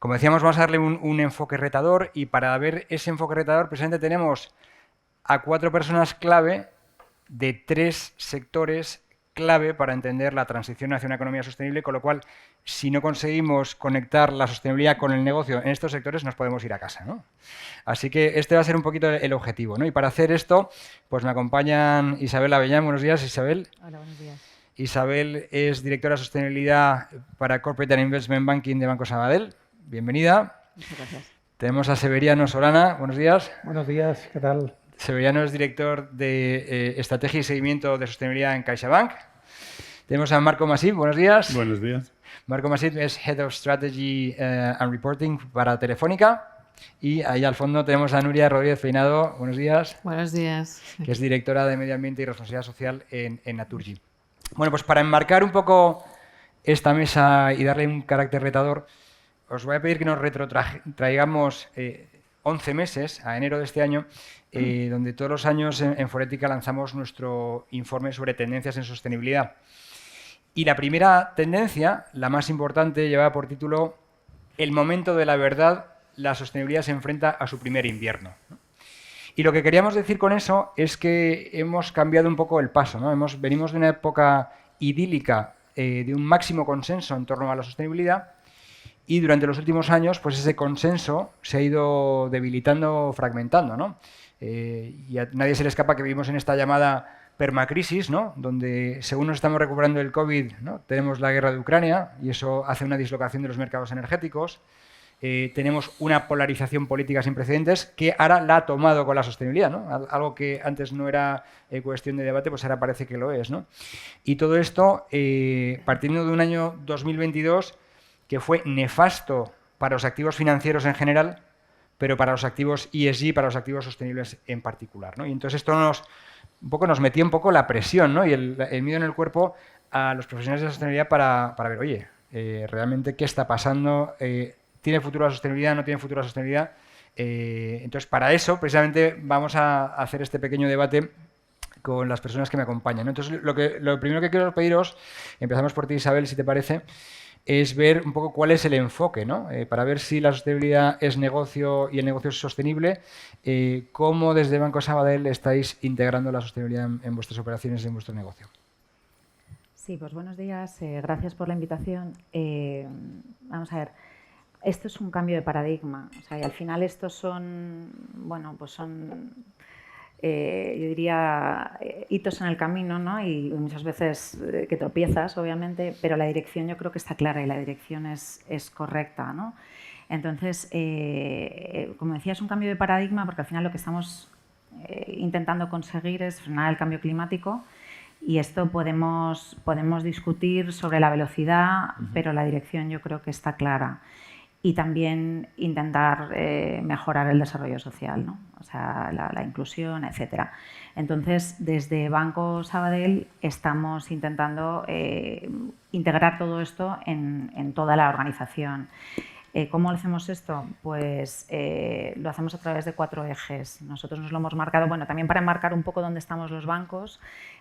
Como decíamos, vamos a darle un enfoque retador y para ver ese enfoque retador precisamente tenemos a 4 personas clave de 3 sectores clave para entender la transición hacia una economía sostenible, con lo cual, si no conseguimos conectar la sostenibilidad con el negocio en estos sectores, nos podemos ir a casa, ¿no? Así que este va a ser un poquito el objetivo, ¿no? Y para hacer esto, pues me acompañan Isabel Avellán. Buenos días, Isabel. Hola, buenos días. Isabel es directora de sostenibilidad para Corporate and Investment Banking de Banco Sabadell. Bienvenida. Muchas gracias. Tenemos a Severiano Solana. Buenos días. Buenos días, ¿qué tal? Severiano es director de Estrategia y Seguimiento de Sostenibilidad en CaixaBank. Tenemos a Marco Masip. Buenos días. Buenos días. Marco Masip es Head of Strategy and Reporting para Telefónica. Y ahí al fondo tenemos a Nuria Rodríguez Peinado. Buenos días. Buenos días. Que es directora de Medio Ambiente y Responsabilidad Social en Naturgy. Bueno, pues para enmarcar un poco esta mesa y darle un carácter retador, os voy a pedir que nos retrotraigamos 11 meses, a enero de este año, donde todos los años en Forética lanzamos nuestro informe sobre tendencias en sostenibilidad. Y la primera tendencia, la más importante, llevaba por título El momento de la verdad, la sostenibilidad se enfrenta a su primer invierno. Y lo que queríamos decir con eso es que hemos cambiado un poco el paso, ¿no? Venimos de una época idílica de un máximo consenso en torno a la sostenibilidad y durante los últimos años pues ese consenso se ha ido debilitando, fragmentando, ¿no? Y a nadie se le escapa que vivimos en esta llamada permacrisis, ¿no? Donde según nos estamos recuperando del COVID, ¿no? Tenemos la guerra de Ucrania y eso hace una dislocación de los mercados energéticos. Tenemos una polarización política sin precedentes que ahora la ha tomado con la sostenibilidad, ¿no? Algo que antes no era cuestión de debate, pues ahora parece que lo es, ¿no? Y todo esto partiendo de un año 2022 que fue nefasto para los activos financieros en general, pero para los activos ESG, para los activos sostenibles en particular, ¿no? Y entonces esto nos metía un poco la presión, ¿no? Y el miedo en el cuerpo a los profesionales de sostenibilidad para ver, oye, realmente qué está pasando, ¿tiene futuro la sostenibilidad? ¿No tiene futuro la sostenibilidad? Entonces, para eso, precisamente, vamos a hacer este pequeño debate con las personas que me acompañan, ¿no? Entonces, lo primero que quiero pediros, empezamos por ti, Isabel, si te parece, es ver un poco cuál es el enfoque, ¿no? Para ver si la sostenibilidad es negocio y el negocio es sostenible, ¿cómo desde Banco Sabadell estáis integrando la sostenibilidad en vuestras operaciones y en vuestro negocio? Sí, pues buenos días, gracias por la invitación. Vamos a ver. Esto es un cambio de paradigma, o sea, y al final estos son, bueno, pues son, yo diría, hitos en el camino, ¿no? Y muchas veces que tropiezas, obviamente, pero la dirección yo creo que está clara y la dirección es correcta, ¿no? Entonces, como decía, es un cambio de paradigma porque al final lo que estamos intentando conseguir es frenar el cambio climático. Y esto podemos discutir sobre la velocidad, pero la dirección yo creo que está clara. Y también intentar mejorar el desarrollo social, ¿no? O sea, la inclusión, etcétera. Entonces, desde Banco Sabadell estamos intentando integrar todo esto en toda la organización. ¿Cómo lo hacemos esto? Pues lo hacemos a través de 4 ejes. Nosotros nos lo hemos marcado, bueno, también para enmarcar un poco dónde estamos los bancos,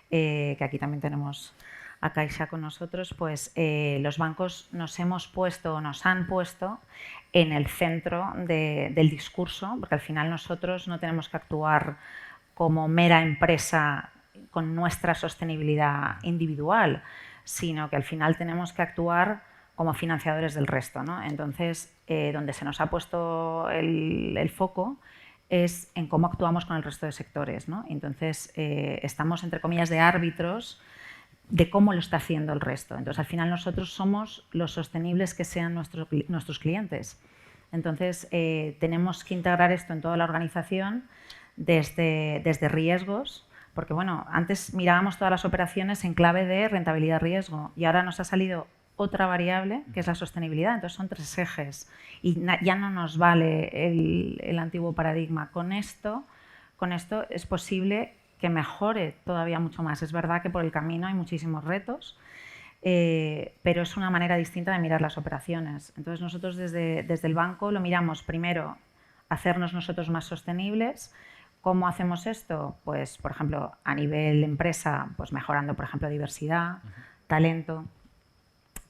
que aquí también tenemos a Caixa con nosotros, pues los bancos nos han puesto en el centro del discurso, porque al final nosotros no tenemos que actuar como mera empresa con nuestra sostenibilidad individual, sino que al final tenemos que actuar como financiadores del resto, ¿no? Entonces, donde se nos ha puesto el foco es en cómo actuamos con el resto de sectores, ¿no? Entonces, estamos, entre comillas, de árbitros de cómo lo está haciendo el resto. Entonces, al final nosotros somos los sostenibles que sean nuestros clientes. Entonces, tenemos que integrar esto en toda la organización desde riesgos, porque bueno, antes mirábamos todas las operaciones en clave de rentabilidad-riesgo y ahora nos ha salido otra variable, que es la sostenibilidad. Entonces, son 3 ejes y ya no nos vale el antiguo paradigma. Con esto es posible que mejore todavía mucho más. Es verdad que por el camino hay muchísimos retos, pero es una manera distinta de mirar las operaciones. Entonces, nosotros desde el banco lo miramos primero, hacernos nosotros más sostenibles. ¿Cómo hacemos esto? Pues, por ejemplo, a nivel empresa, pues mejorando, por ejemplo, diversidad, talento,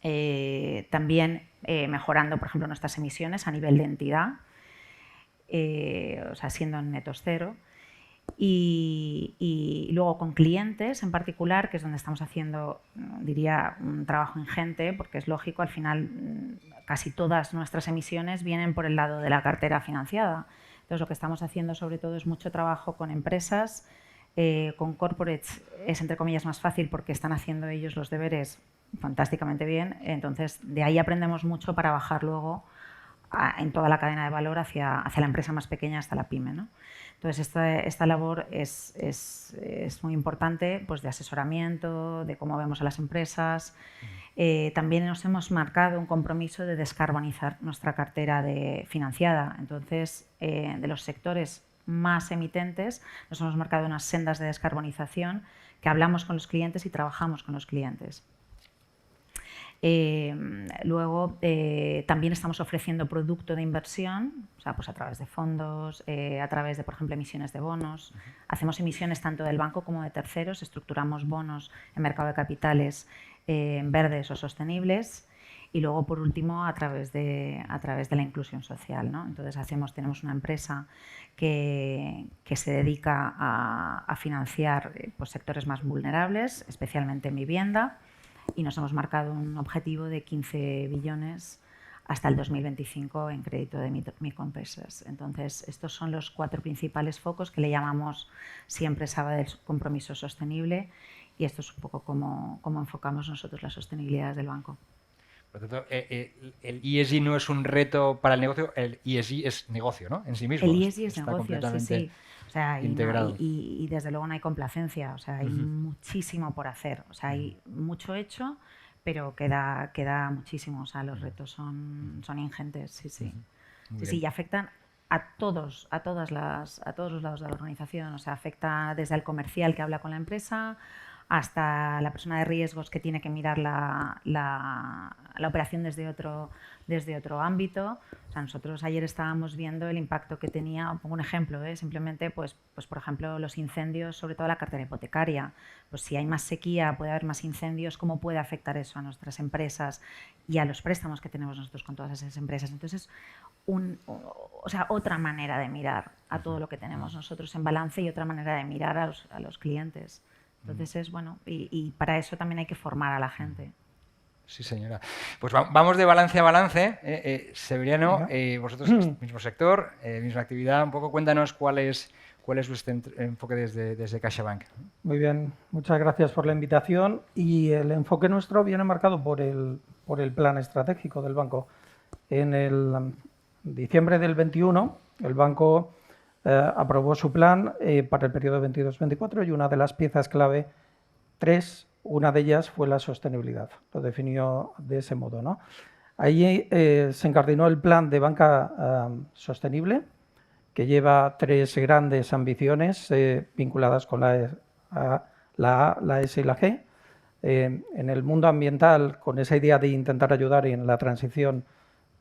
También mejorando, por ejemplo, nuestras emisiones a nivel de entidad, o sea, siendo en netos cero. Y luego con clientes en particular, que es donde estamos haciendo, diría, un trabajo ingente, porque es lógico, al final casi todas nuestras emisiones vienen por el lado de la cartera financiada. Entonces, lo que estamos haciendo sobre todo es mucho trabajo con empresas, con corporates es entre comillas más fácil porque están haciendo ellos los deberes fantásticamente bien, entonces de ahí aprendemos mucho para bajar luego en toda la cadena de valor hacia la empresa más pequeña hasta la pyme, ¿no? Entonces, esta labor es muy importante, pues, de asesoramiento, de cómo vemos a las empresas. También nos hemos marcado un compromiso de descarbonizar nuestra cartera financiada. Entonces, de los sectores más emitentes, nos hemos marcado unas sendas de descarbonización que hablamos con los clientes y trabajamos con los clientes. Luego, también estamos ofreciendo producto de inversión, o sea, pues a través de fondos, a través de, por ejemplo, emisiones de bonos. Hacemos emisiones tanto del banco como de terceros, estructuramos bonos en mercado de capitales verdes o sostenibles. Y luego, por último, a través de la inclusión social, ¿no? Entonces, tenemos una empresa que se dedica a financiar pues, sectores más vulnerables, especialmente en vivienda, y nos hemos marcado un objetivo de 15 billones hasta el 2025 en crédito de microempresas. Entonces, estos son los 4 principales focos que le llamamos siempre Saba del compromiso sostenible, y esto es un poco cómo enfocamos nosotros la sostenibilidad del banco. Por lo tanto, el ESG no es un reto para el negocio, el ESG es negocio, ¿no? En sí mismo. El ESG es está negocio, completamente sí. O sea, integrado. Y desde luego no hay complacencia, o sea, hay muchísimo por hacer, o sea, hay mucho hecho, pero queda muchísimo, o sea, los retos son ingentes, sí, sí. Sí, y afectan a todos los lados de la organización, o sea, afecta desde el comercial que habla con la empresa hasta la persona de riesgos que tiene que mirar la operación desde otro ámbito. O sea, nosotros ayer estábamos viendo el impacto que tenía, pongo un ejemplo, simplemente, pues por ejemplo, los incendios, sobre todo la cartera hipotecaria. Pues si hay más sequía, puede haber más incendios, ¿cómo puede afectar eso a nuestras empresas y a los préstamos que tenemos nosotros con todas esas empresas? Entonces, otra manera de mirar a todo lo que tenemos nosotros en balance y otra manera de mirar a los clientes. Entonces es bueno, y para eso también hay que formar a la gente. Sí, señora. Pues vamos de balance a balance. Severiano, vosotros, mismo sector, misma actividad, un poco cuéntanos cuál es vuestro enfoque desde CaixaBank. Muy bien, muchas gracias por la invitación. Y el enfoque nuestro viene marcado por el plan estratégico del banco. En el diciembre del 21, el banco aprobó su plan para el periodo 22-24 y una de las piezas clave, una de ellas fue la sostenibilidad. Lo definió de ese modo, ¿no? Ahí se incardinó el plan de banca sostenible, que lleva 3 grandes ambiciones vinculadas con la A, la S y la G. En el mundo ambiental, con esa idea de intentar ayudar en la transición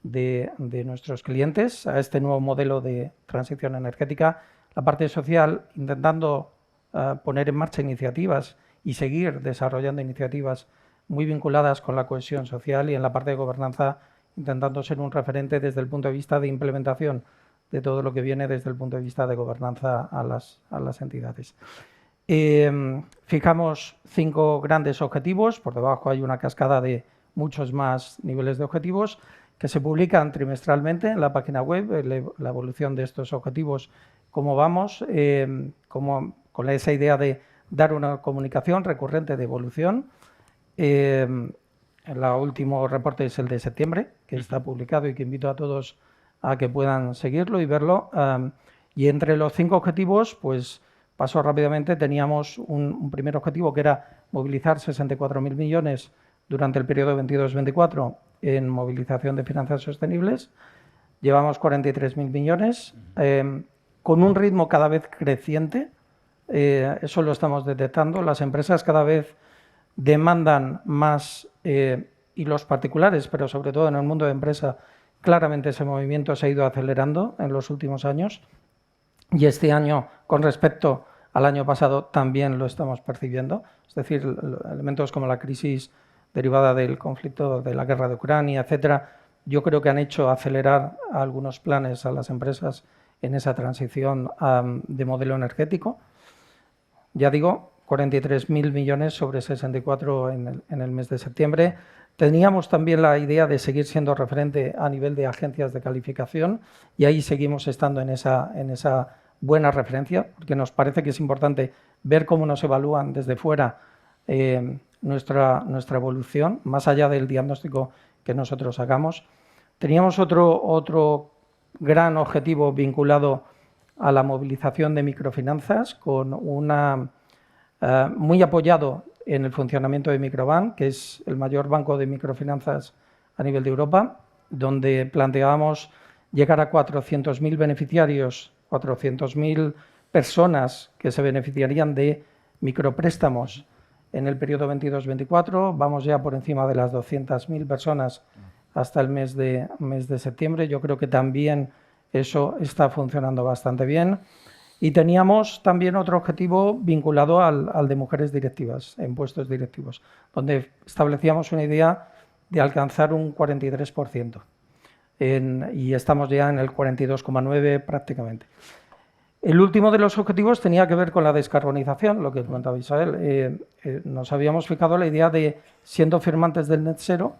de nuestros clientes a este nuevo modelo de transición energética. La parte social, intentando poner en marcha iniciativas y seguir desarrollando iniciativas muy vinculadas con la cohesión social, y en la parte de gobernanza, intentando ser un referente desde el punto de vista de implementación de todo lo que viene desde el punto de vista de gobernanza a las entidades. Fijamos 5 grandes objetivos, por debajo hay una cascada de muchos más niveles de objetivos que se publican trimestralmente en la página web, la evolución de estos objetivos, cómo vamos, con esa idea de dar una comunicación recurrente de evolución. El último reporte es el de septiembre, que está publicado y que invito a todos a que puedan seguirlo y verlo. Y entre los 5 objetivos, pues paso rápidamente, teníamos un primer objetivo que era movilizar 64.000 millones durante el periodo 22-24 en movilización de finanzas sostenibles. Llevamos 43.000 millones, con un ritmo cada vez creciente. Eso lo estamos detectando. Las empresas cada vez demandan más, y los particulares, pero sobre todo en el mundo de empresa, claramente ese movimiento se ha ido acelerando en los últimos años. Y este año, con respecto al año pasado, también lo estamos percibiendo. Es decir, elementos como la crisis derivada del conflicto de la guerra de Ucrania, etcétera, yo creo que han hecho acelerar algunos planes a las empresas en esa transición de modelo energético. Ya digo, 43.000 millones sobre 64 en el mes de septiembre. Teníamos también la idea de seguir siendo referente a nivel de agencias de calificación y ahí seguimos estando en esa buena referencia, porque nos parece que es importante ver cómo nos evalúan desde fuera nuestra evolución, más allá del diagnóstico que nosotros hagamos. Teníamos otro gran objetivo vinculado a la movilización de microfinanzas, con muy apoyado en el funcionamiento de Microbank, que es el mayor banco de microfinanzas a nivel de Europa, donde planteábamos llegar a 400.000 beneficiarios, 400.000 personas que se beneficiarían de micropréstamos en el periodo 22-24. Vamos ya por encima de las 200.000 personas hasta el mes de septiembre. Yo creo que también eso está funcionando bastante bien. Y teníamos también otro objetivo vinculado al de mujeres directivas, en puestos directivos, donde establecíamos una idea de alcanzar un 43%. Y estamos ya en el 42,9% prácticamente. El último de los objetivos tenía que ver con la descarbonización, lo que comentaba Isabel. Nos habíamos fijado la idea de, siendo firmantes del Net Zero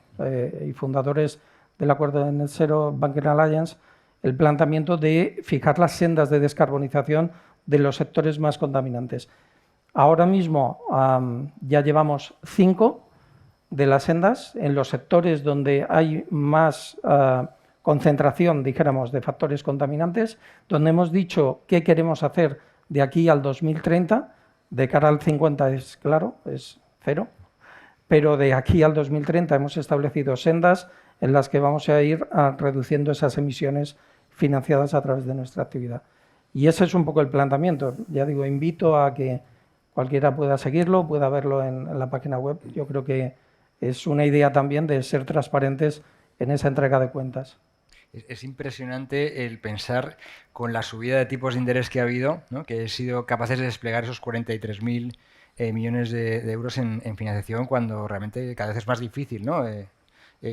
y fundadores del acuerdo de Net Zero Banking Alliance, el planteamiento de fijar las sendas de descarbonización de los sectores más contaminantes. Ahora mismo ya llevamos 5 de las sendas en los sectores donde hay más concentración, dijéramos, de factores contaminantes, donde hemos dicho qué queremos hacer de aquí al 2030. De cara al 50 es claro, es 0, pero de aquí al 2030 hemos establecido sendas en las que vamos a ir reduciendo esas emisiones financiadas a través de nuestra actividad. Y ese es un poco el planteamiento. Ya digo, invito a que cualquiera pueda seguirlo, pueda verlo en la página web. Yo creo que es una idea también de ser transparentes en esa entrega de cuentas. Es impresionante el pensar con la subida de tipos de interés que ha habido, ¿no? Que he sido capaces de desplegar esos 43.000 millones de euros en financiación, cuando realmente cada vez es más difícil, ¿no?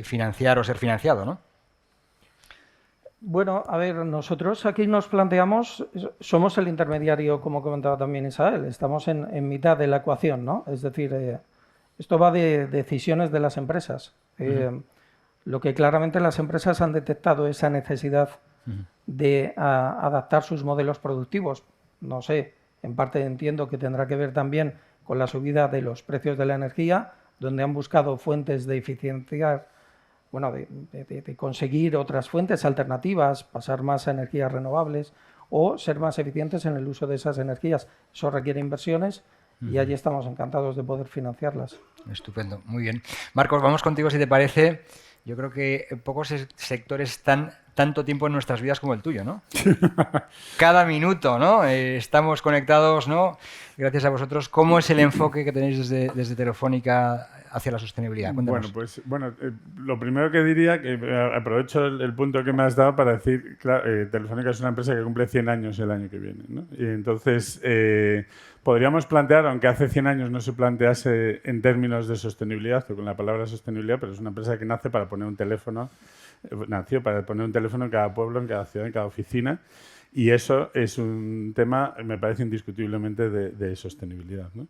Financiar o ser financiado, ¿no? Bueno, a ver, nosotros aquí nos planteamos, somos el intermediario, como comentaba también Isabel, estamos en mitad de la ecuación, ¿no? Es decir, esto va de decisiones de las empresas. Lo que claramente las empresas han detectado esa necesidad de adaptar sus modelos productivos. No sé, en parte entiendo que tendrá que ver también con la subida de los precios de la energía, donde han buscado fuentes de eficienciar, bueno, de conseguir otras fuentes alternativas, pasar más a energías renovables o ser más eficientes en el uso de esas energías. Eso requiere inversiones y allí estamos encantados de poder financiarlas. Estupendo, muy bien. Marcos, vamos contigo si te parece. Yo creo que pocos sectores están tanto tiempo en nuestras vidas como el tuyo, ¿no? Cada minuto, ¿no? Estamos conectados, ¿no? Gracias a vosotros. ¿Cómo es el enfoque que tenéis desde Telefónica hacia la sostenibilidad? Cuéntanos. Lo primero que diría, que aprovecho el punto que me has dado para decir, claro, Telefónica es una empresa que cumple 100 años el año que viene, ¿no? Y entonces podríamos plantear, aunque hace 100 años no se plantease en términos de sostenibilidad o con la palabra sostenibilidad, pero es una empresa que nace para poner un teléfono, nació para poner un teléfono en cada pueblo, en cada ciudad, en cada oficina. Y eso es un tema, me parece indiscutiblemente, de sostenibilidad, ¿no?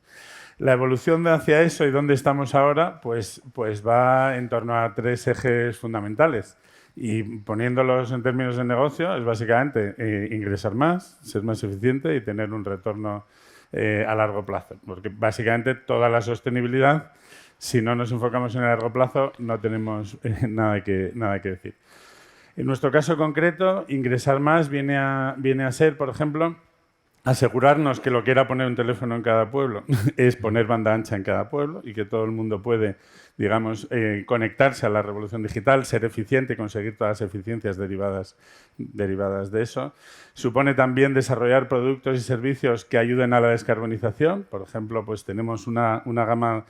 La evolución hacia eso y dónde estamos ahora, pues va en torno a 3 ejes fundamentales. Y poniéndolos en términos de negocio, es básicamente ingresar más, ser más eficiente y tener un retorno a largo plazo. Porque básicamente toda la sostenibilidad, si no nos enfocamos en el largo plazo, no tenemos nada que decir. En nuestro caso concreto, ingresar más viene a ser, por ejemplo, asegurarnos que lo que era poner un teléfono en cada pueblo es poner banda ancha en cada pueblo y que todo el mundo puede, digamos, conectarse a la revolución digital, ser eficiente y conseguir todas las eficiencias derivadas de eso. Supone también desarrollar productos y servicios que ayuden a la descarbonización. Por ejemplo, pues tenemos una gama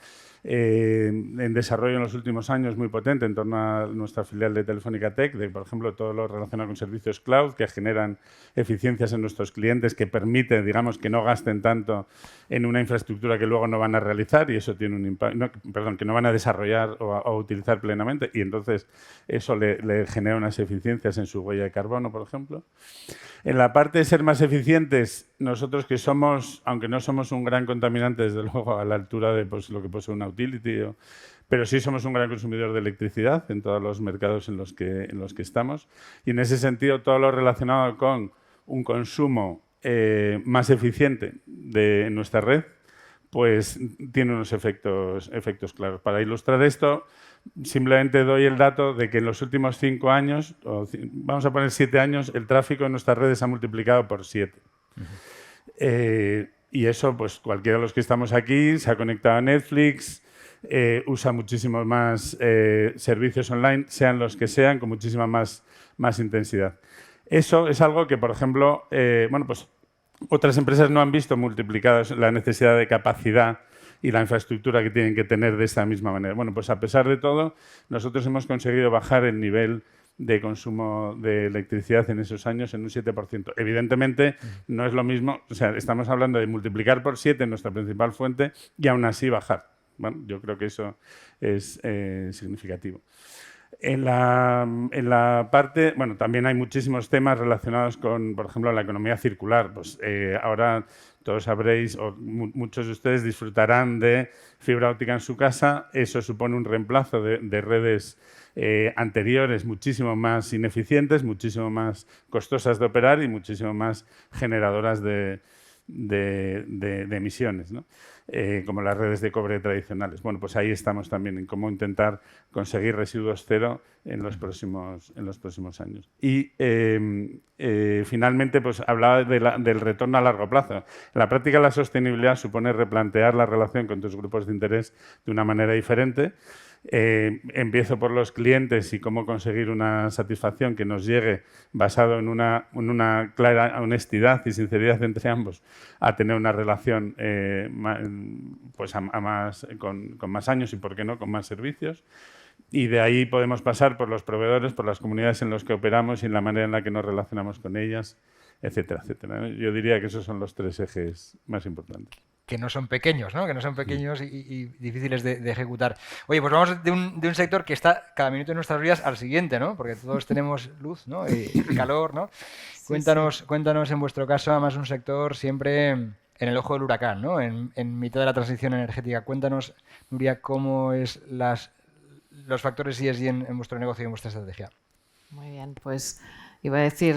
en desarrollo en los últimos años muy potente en torno a nuestra filial de Telefónica Tech, de, por ejemplo, todo lo relacionado con servicios cloud que generan eficiencias en nuestros clientes, que permiten, digamos, que no gasten tanto en una infraestructura que luego no van a realizar y eso tiene un impacto, que no van a desarrollar o utilizar plenamente y entonces eso le genera unas eficiencias en su huella de carbono, por ejemplo. En la parte de ser más eficientes, nosotros que somos, aunque no somos un gran contaminante, desde luego a la altura de pues, lo que puede ser una utility, pero sí somos un gran consumidor de electricidad en todos los mercados en los que estamos. Y en ese sentido, todo lo relacionado con un consumo más eficiente de nuestra red, pues tiene unos efectos claros. Para ilustrar esto, simplemente doy el dato de que en los últimos 5 años, vamos a poner 7 años, el tráfico en nuestras redes ha multiplicado por 7. Y eso, pues cualquiera de los que estamos aquí se ha conectado a Netflix, usa muchísimos más servicios online, sean los que sean, con muchísima más intensidad. Eso es algo que, por ejemplo, pues otras empresas no han visto multiplicadas la necesidad de capacidad y la infraestructura que tienen que tener de esta misma manera. Bueno, pues a pesar de todo, nosotros hemos conseguido bajar el nivel de consumo de electricidad en esos años en un 7%. Evidentemente, no es lo mismo, o sea, estamos hablando de multiplicar por 7 nuestra principal fuente y aún así bajar. Bueno, yo creo que eso es significativo. En la parte, bueno, también hay muchísimos temas relacionados con, por ejemplo, la economía circular. Pues ahora todos sabréis, o muchos de ustedes disfrutarán de fibra óptica en su casa. Eso supone un reemplazo de redes anteriores muchísimo más ineficientes, muchísimo más costosas de operar y muchísimo más generadoras de emisiones, ¿no? Como las redes de cobre tradicionales. Bueno, pues ahí estamos también en cómo intentar conseguir residuos cero en los próximos años. Y finalmente, pues hablaba del retorno a largo plazo. En la práctica, la sostenibilidad supone replantear la relación con tus grupos de interés de una manera diferente. Empiezo por los clientes y cómo conseguir una satisfacción que nos llegue basado en una clara honestidad y sinceridad entre ambos a tener una relación pues con más años y, por qué no, con más servicios. Y de ahí podemos pasar por los proveedores, por las comunidades en las que operamos y en la manera en la que nos relacionamos con ellas, etcétera, etcétera. Yo diría que esos son los 3 ejes más importantes. Que no son pequeños, ¿no? Que no son pequeños y difíciles de ejecutar. Oye, pues vamos de un sector que está cada minuto de nuestras vidas al siguiente, ¿no? Porque todos tenemos luz, ¿no? Y calor, ¿no? Sí, cuéntanos en vuestro caso, además un sector siempre en el ojo del huracán, ¿no? En mitad de la transición energética. Cuéntanos, Nuria, cómo es los factores ESG en vuestro negocio y en vuestra estrategia. Muy bien, pues iba a decir...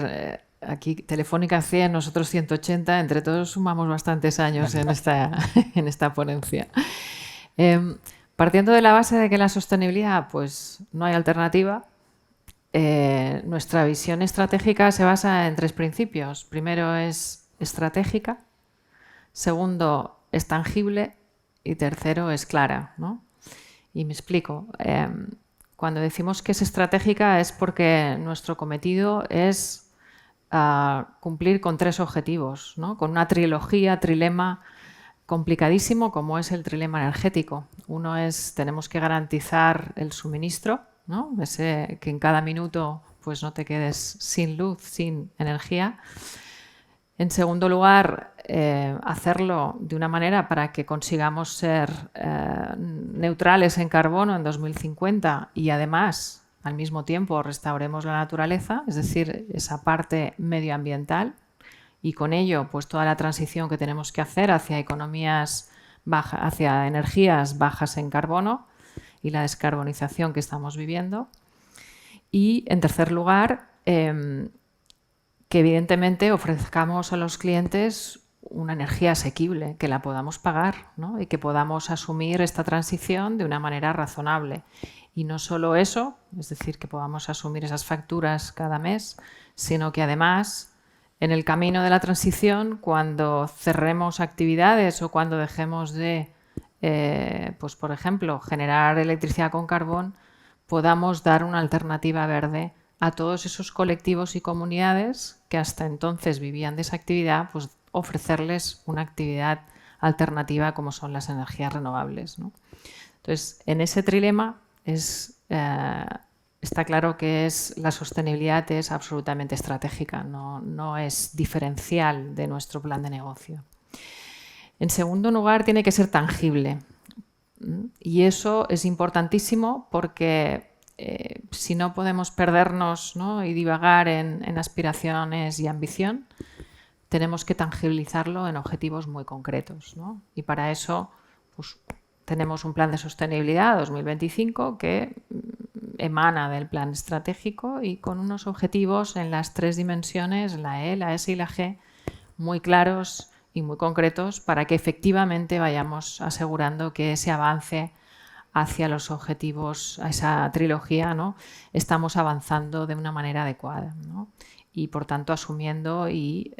Aquí Telefónica 100, nosotros 180, entre todos sumamos bastantes años en esta ponencia. Partiendo de la base de que la sostenibilidad, pues no hay alternativa, nuestra visión estratégica se basa en 3 principios. Primero es estratégica, segundo es tangible y tercero es clara, ¿no? Y me explico. Cuando decimos que es estratégica es porque nuestro cometido es cumplir con 3 objetivos, ¿no? Con una trilema complicadísimo como es el trilema energético. Uno es, tenemos que garantizar el suministro, ¿no? Que en cada minuto pues, no te quedes sin luz, sin energía. En segundo lugar, hacerlo de una manera para que consigamos ser neutrales en carbono en 2050 y además al mismo tiempo restauremos la naturaleza, es decir, esa parte medioambiental y con ello pues toda la transición que tenemos que hacer hacia hacia energías bajas en carbono y la descarbonización que estamos viviendo. Y en tercer lugar, que evidentemente ofrezcamos a los clientes una energía asequible, que la podamos pagar, ¿no? Y que podamos asumir esta transición de una manera razonable. Y no solo eso, es decir, que podamos asumir esas facturas cada mes, sino que además en el camino de la transición, cuando cerremos actividades o cuando dejemos de, pues por ejemplo, generar electricidad con carbón, podamos dar una alternativa verde a todos esos colectivos y comunidades que hasta entonces vivían de esa actividad, pues ofrecerles una actividad alternativa como son las energías renovables, ¿no? Entonces, en ese trilema está claro que la sostenibilidad es absolutamente estratégica, no es diferencial de nuestro plan de negocio. En segundo lugar, tiene que ser tangible. Y eso es importantísimo porque si no podemos perdernos, ¿no?, y divagar en aspiraciones y ambición, tenemos que tangibilizarlo en objetivos muy concretos, ¿no? Y para eso pues, tenemos un plan de sostenibilidad 2025 que emana del plan estratégico y con unos objetivos en las 3 dimensiones, la E, la S y la G, muy claros y muy concretos para que efectivamente vayamos asegurando que ese avance hacia los objetivos, a esa trilogía, ¿no?, estamos avanzando de una manera adecuada, ¿no? Y por tanto asumiendo y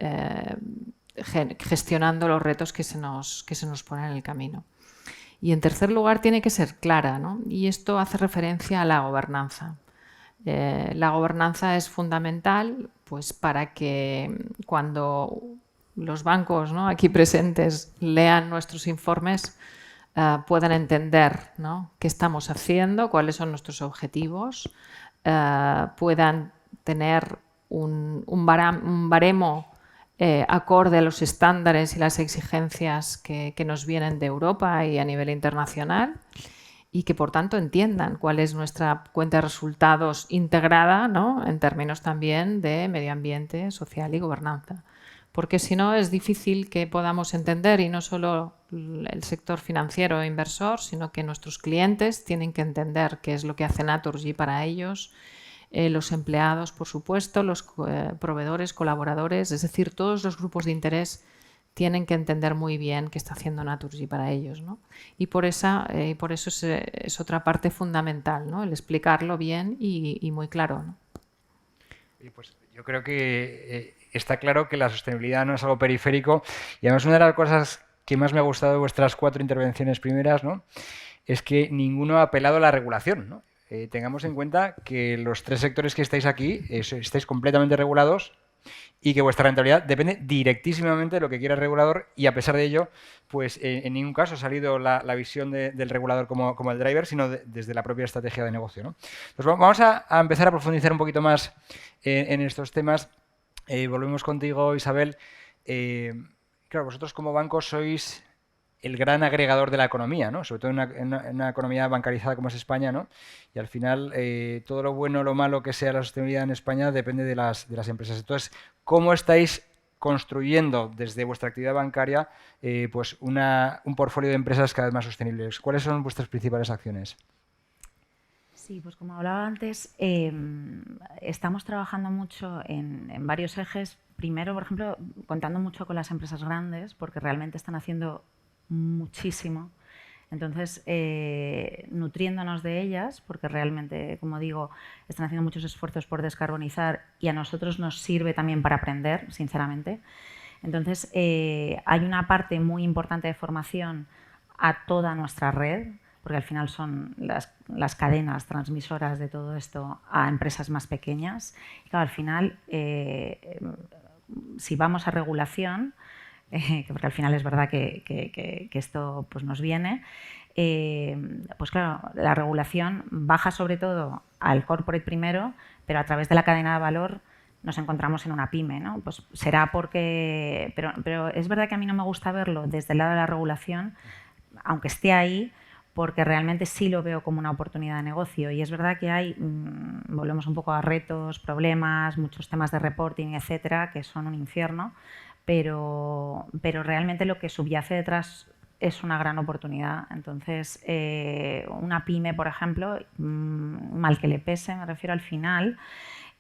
gestionando los retos que se nos ponen en el camino. Y en tercer lugar tiene que ser clara, ¿no? Y esto hace referencia a la gobernanza. La gobernanza es fundamental pues, para que cuando los bancos, ¿no?, aquí presentes lean nuestros informes, puedan entender, ¿no?, qué estamos haciendo, cuáles son nuestros objetivos, puedan tener un baremo acorde a los estándares y las exigencias que nos vienen de Europa y a nivel internacional y que por tanto entiendan cuál es nuestra cuenta de resultados integrada, ¿no?, en términos también de medio ambiente, social y gobernanza. Porque si no es difícil que podamos entender, y no solo el sector financiero e inversor, sino que nuestros clientes tienen que entender qué es lo que hace Naturgy para ellos, los empleados, por supuesto, los proveedores, colaboradores, es decir, todos los grupos de interés tienen que entender muy bien qué está haciendo Naturgy para ellos, ¿no? Y por eso es otra parte fundamental, ¿no?, el explicarlo bien y muy claro, ¿no? Y pues yo creo que está claro que la sostenibilidad no es algo periférico y además una de las cosas que más me ha gustado de vuestras 4 intervenciones primeras, ¿no?, es que ninguno ha apelado a la regulación, ¿no? Tengamos en cuenta que los 3 sectores que estáis aquí estáis completamente regulados y que vuestra rentabilidad depende directísimamente de lo que quiera el regulador y a pesar de ello, pues en ningún caso ha salido la visión del regulador como el driver, sino desde la propia estrategia de negocio, ¿no? Pues vamos a empezar a profundizar un poquito más en estos temas. Volvemos contigo, Isabel. Claro, vosotros como banco sois el gran agregador de la economía, ¿no?, sobre todo en una economía bancarizada como es España, ¿no? Y al final todo lo bueno o lo malo que sea la sostenibilidad en España depende de las empresas. Entonces, ¿cómo estáis construyendo desde vuestra actividad bancaria pues un portfolio de empresas cada vez más sostenibles? ¿Cuáles son vuestras principales acciones? Sí, pues como hablaba antes, estamos trabajando mucho en varios ejes. Primero, por ejemplo, contando mucho con las empresas grandes, porque realmente están haciendo muchísimo. Entonces, nutriéndonos de ellas, porque realmente, como digo, están haciendo muchos esfuerzos por descarbonizar y a nosotros nos sirve también para aprender, sinceramente. Entonces, hay una parte muy importante de formación a toda nuestra red, porque al final son las cadenas transmisoras de todo esto a empresas más pequeñas. Y claro, al final, si vamos a regulación, porque al final es verdad que esto pues, nos viene, pues claro, la regulación baja sobre todo al corporate primero, pero a través de la cadena de valor nos encontramos en una pyme, ¿no? Pues será porque... Pero es verdad que a mí no me gusta verlo desde el lado de la regulación, aunque esté ahí, porque realmente sí lo veo como una oportunidad de negocio. Y es verdad que hay, volvemos un poco a retos, problemas, muchos temas de reporting, etcétera, que son un infierno, pero realmente lo que subyace detrás es una gran oportunidad. Entonces, una pyme, por ejemplo, mal que le pese, me refiero al final,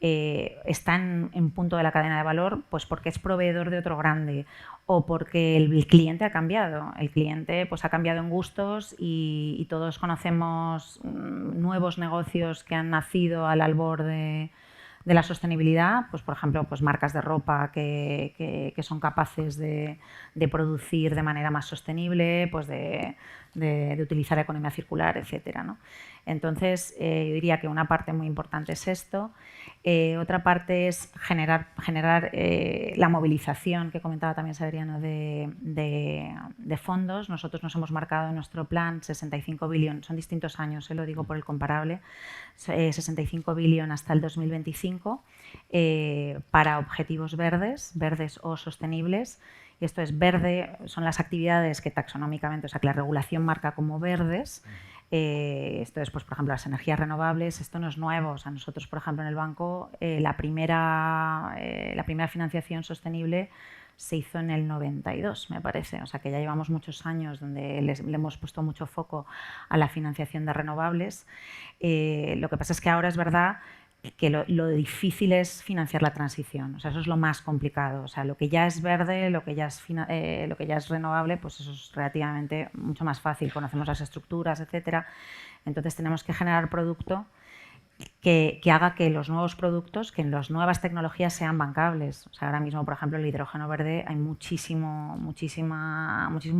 está en punto de la cadena de valor pues porque es proveedor de otro grande o porque el cliente ha cambiado. El cliente pues, ha cambiado en gustos y todos conocemos nuevos negocios que han nacido al albor de la sostenibilidad, pues por ejemplo, pues marcas de ropa que son capaces de producir de manera más sostenible, pues de utilizar economía circular, etcétera, ¿no? Entonces, yo diría que una parte muy importante es esto. Otra parte es generar la movilización que comentaba también Severiano de fondos. Nosotros nos hemos marcado en nuestro plan 65 billones, son distintos años, lo digo por el comparable, 65 billones hasta el 2025 para objetivos verdes o sostenibles. Y esto es verde, son las actividades que taxonómicamente, o sea, que la regulación marca como verdes. Esto es, pues, por ejemplo, las energías renovables. Esto no es nuevo. O sea, nosotros, por ejemplo, en el banco, la primera financiación sostenible se hizo en el 92, me parece. O sea, que ya llevamos muchos años donde le hemos puesto mucho foco a la financiación de renovables. Lo que pasa es que ahora es verdad que lo difícil es financiar la transición. O sea, eso es lo más complicado. O sea, lo que ya es verde, lo que ya es renovable, pues eso es relativamente mucho más fácil. Conocemos las estructuras, etcétera. Entonces tenemos que generar producto que haga que los nuevos productos, que las nuevas tecnologías sean bancables. O sea, ahora mismo, por ejemplo, el hidrógeno verde hay muchísimo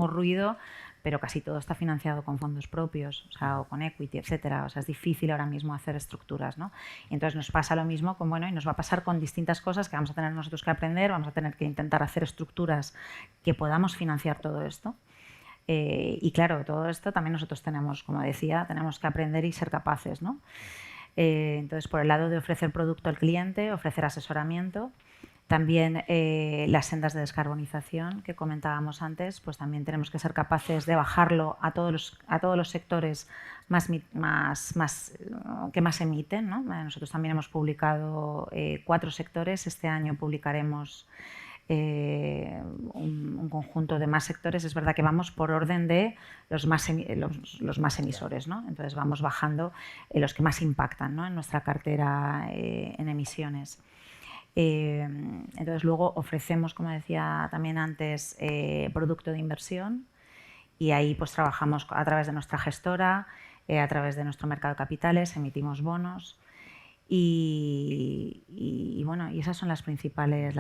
ruido, pero casi todo está financiado con fondos propios, o sea, o con equity, etcétera. O sea, es difícil ahora mismo hacer estructuras, ¿no? Y entonces nos pasa lo mismo y nos va a pasar con distintas cosas que vamos a tener nosotros que aprender, vamos a tener que intentar hacer estructuras que podamos financiar todo esto. Y claro, todo esto también nosotros tenemos, como decía, tenemos que aprender y ser capaces, ¿no? Entonces, por el lado de ofrecer producto al cliente, ofrecer asesoramiento, también las sendas de descarbonización que comentábamos antes, pues también tenemos que ser capaces de bajarlo a todos los sectores que más emiten, ¿no? Nosotros también hemos publicado 4 sectores. Este año publicaremos un conjunto de más sectores. Es verdad que vamos por orden de los más emisores, ¿no? Entonces vamos bajando los que más impactan, ¿no?, en nuestra cartera en emisiones. Entonces luego ofrecemos, como decía también antes, producto de inversión, y ahí pues trabajamos a través de nuestra gestora, a través de nuestro mercado de capitales, emitimos bonos. Y bueno, y esas son las principales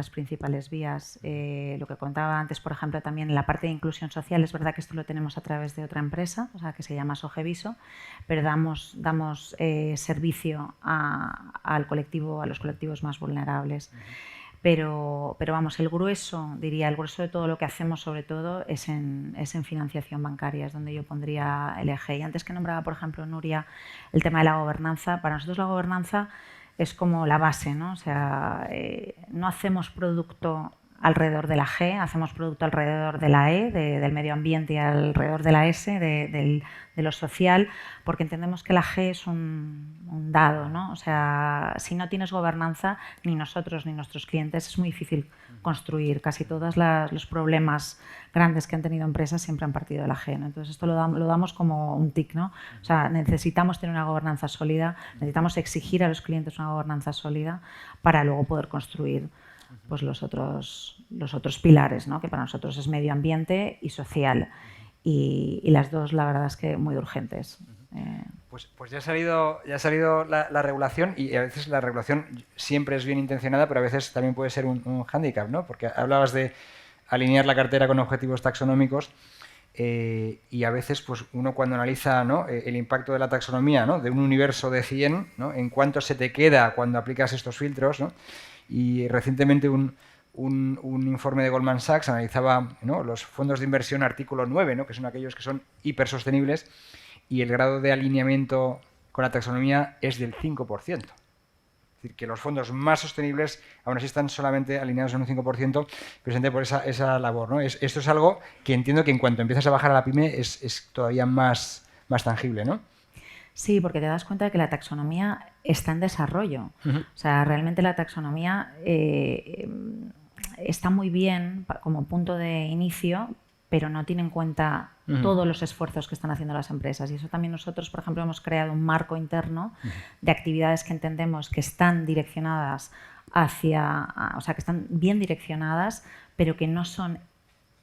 vías. Lo que contaba antes, por ejemplo, también en la parte de inclusión social, es verdad que esto lo tenemos a través de otra empresa, o sea, que se llama Sogeviso, pero damos servicio a los colectivos más vulnerables. Pero vamos, el grueso de todo lo que hacemos, sobre todo, es en financiación bancaria, es donde yo pondría el eje. Y antes que nombraba, por ejemplo, Nuria, el tema de la gobernanza, para nosotros la gobernanza es como la base, ¿no? O sea, no hacemos producto alrededor de la G, hacemos producto alrededor de la E, del medio ambiente, y alrededor de la S, de lo social, porque entendemos que la G es un dado, ¿no? O sea, si no tienes gobernanza, ni nosotros ni nuestros clientes, es muy difícil construir. Casi todos los problemas grandes que han tenido empresas siempre han partido de la G, ¿no? Entonces esto lo damos como un tic, ¿no? O sea, necesitamos tener una gobernanza sólida, necesitamos exigir a los clientes una gobernanza sólida para luego poder construir pues los otros pilares, ¿no?, que para nosotros es medio ambiente y social, y las dos, la verdad es que muy urgentes. Pues ya ha salido la regulación, y a veces la regulación siempre es bien intencionada, pero a veces también puede ser un hándicap, ¿no? Porque hablabas de alinear la cartera con objetivos taxonómicos, y a veces pues uno, cuando analiza, ¿no?, el impacto de la taxonomía, ¿no?, de un universo de 100, ¿no?, en cuánto se te queda cuando aplicas estos filtros, ¿no? Y recientemente un informe de Goldman Sachs analizaba, ¿no?, los fondos de inversión artículo 9, ¿no?, que son aquellos que son hipersostenibles, y el grado de alineamiento con la taxonomía es del 5%. Es decir, que los fondos más sostenibles aún así están solamente alineados en un 5%, precisamente por esa labor, ¿no? Esto es algo que entiendo que en cuanto empiezas a bajar a la pyme es todavía más tangible, ¿no? Sí, porque te das cuenta de que la taxonomía está en desarrollo. O sea, realmente la taxonomía está muy bien como punto de inicio, pero no tiene en cuenta todos los esfuerzos que están haciendo las empresas. Y eso también nosotros, por ejemplo, hemos creado un marco interno de actividades que entendemos que están direccionadas o sea, que están bien direccionadas, pero que no son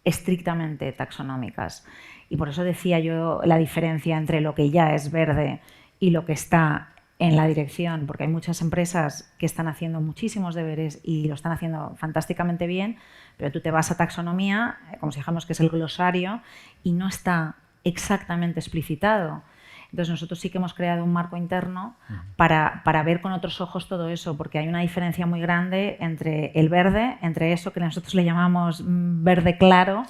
estrictamente taxonómicas. Y por eso decía yo la diferencia entre lo que ya es verde y lo que está en la dirección, porque hay muchas empresas que están haciendo muchísimos deberes y lo están haciendo fantásticamente bien, pero tú te vas a taxonomía, como si dijéramos que es el glosario, y no está exactamente explicitado. Entonces nosotros sí que hemos creado un marco interno para ver con otros ojos todo eso, porque hay una diferencia muy grande entre el verde, entre eso que nosotros le llamamos verde claro,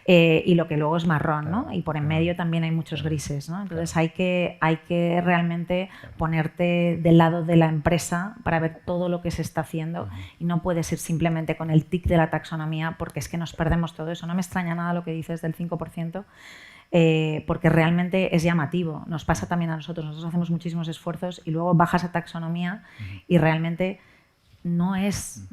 y lo que luego es marrón, ¿no? Y por en medio también hay muchos grises, ¿no? Entonces hay que realmente ponerte del lado de la empresa para ver todo lo que se está haciendo y no puedes ir simplemente con el tic de la taxonomía porque es que nos perdemos todo eso. No me extraña nada lo que dices del 5%, porque realmente es llamativo. Nos pasa también a nosotros hacemos muchísimos esfuerzos y luego bajas a taxonomía y realmente no es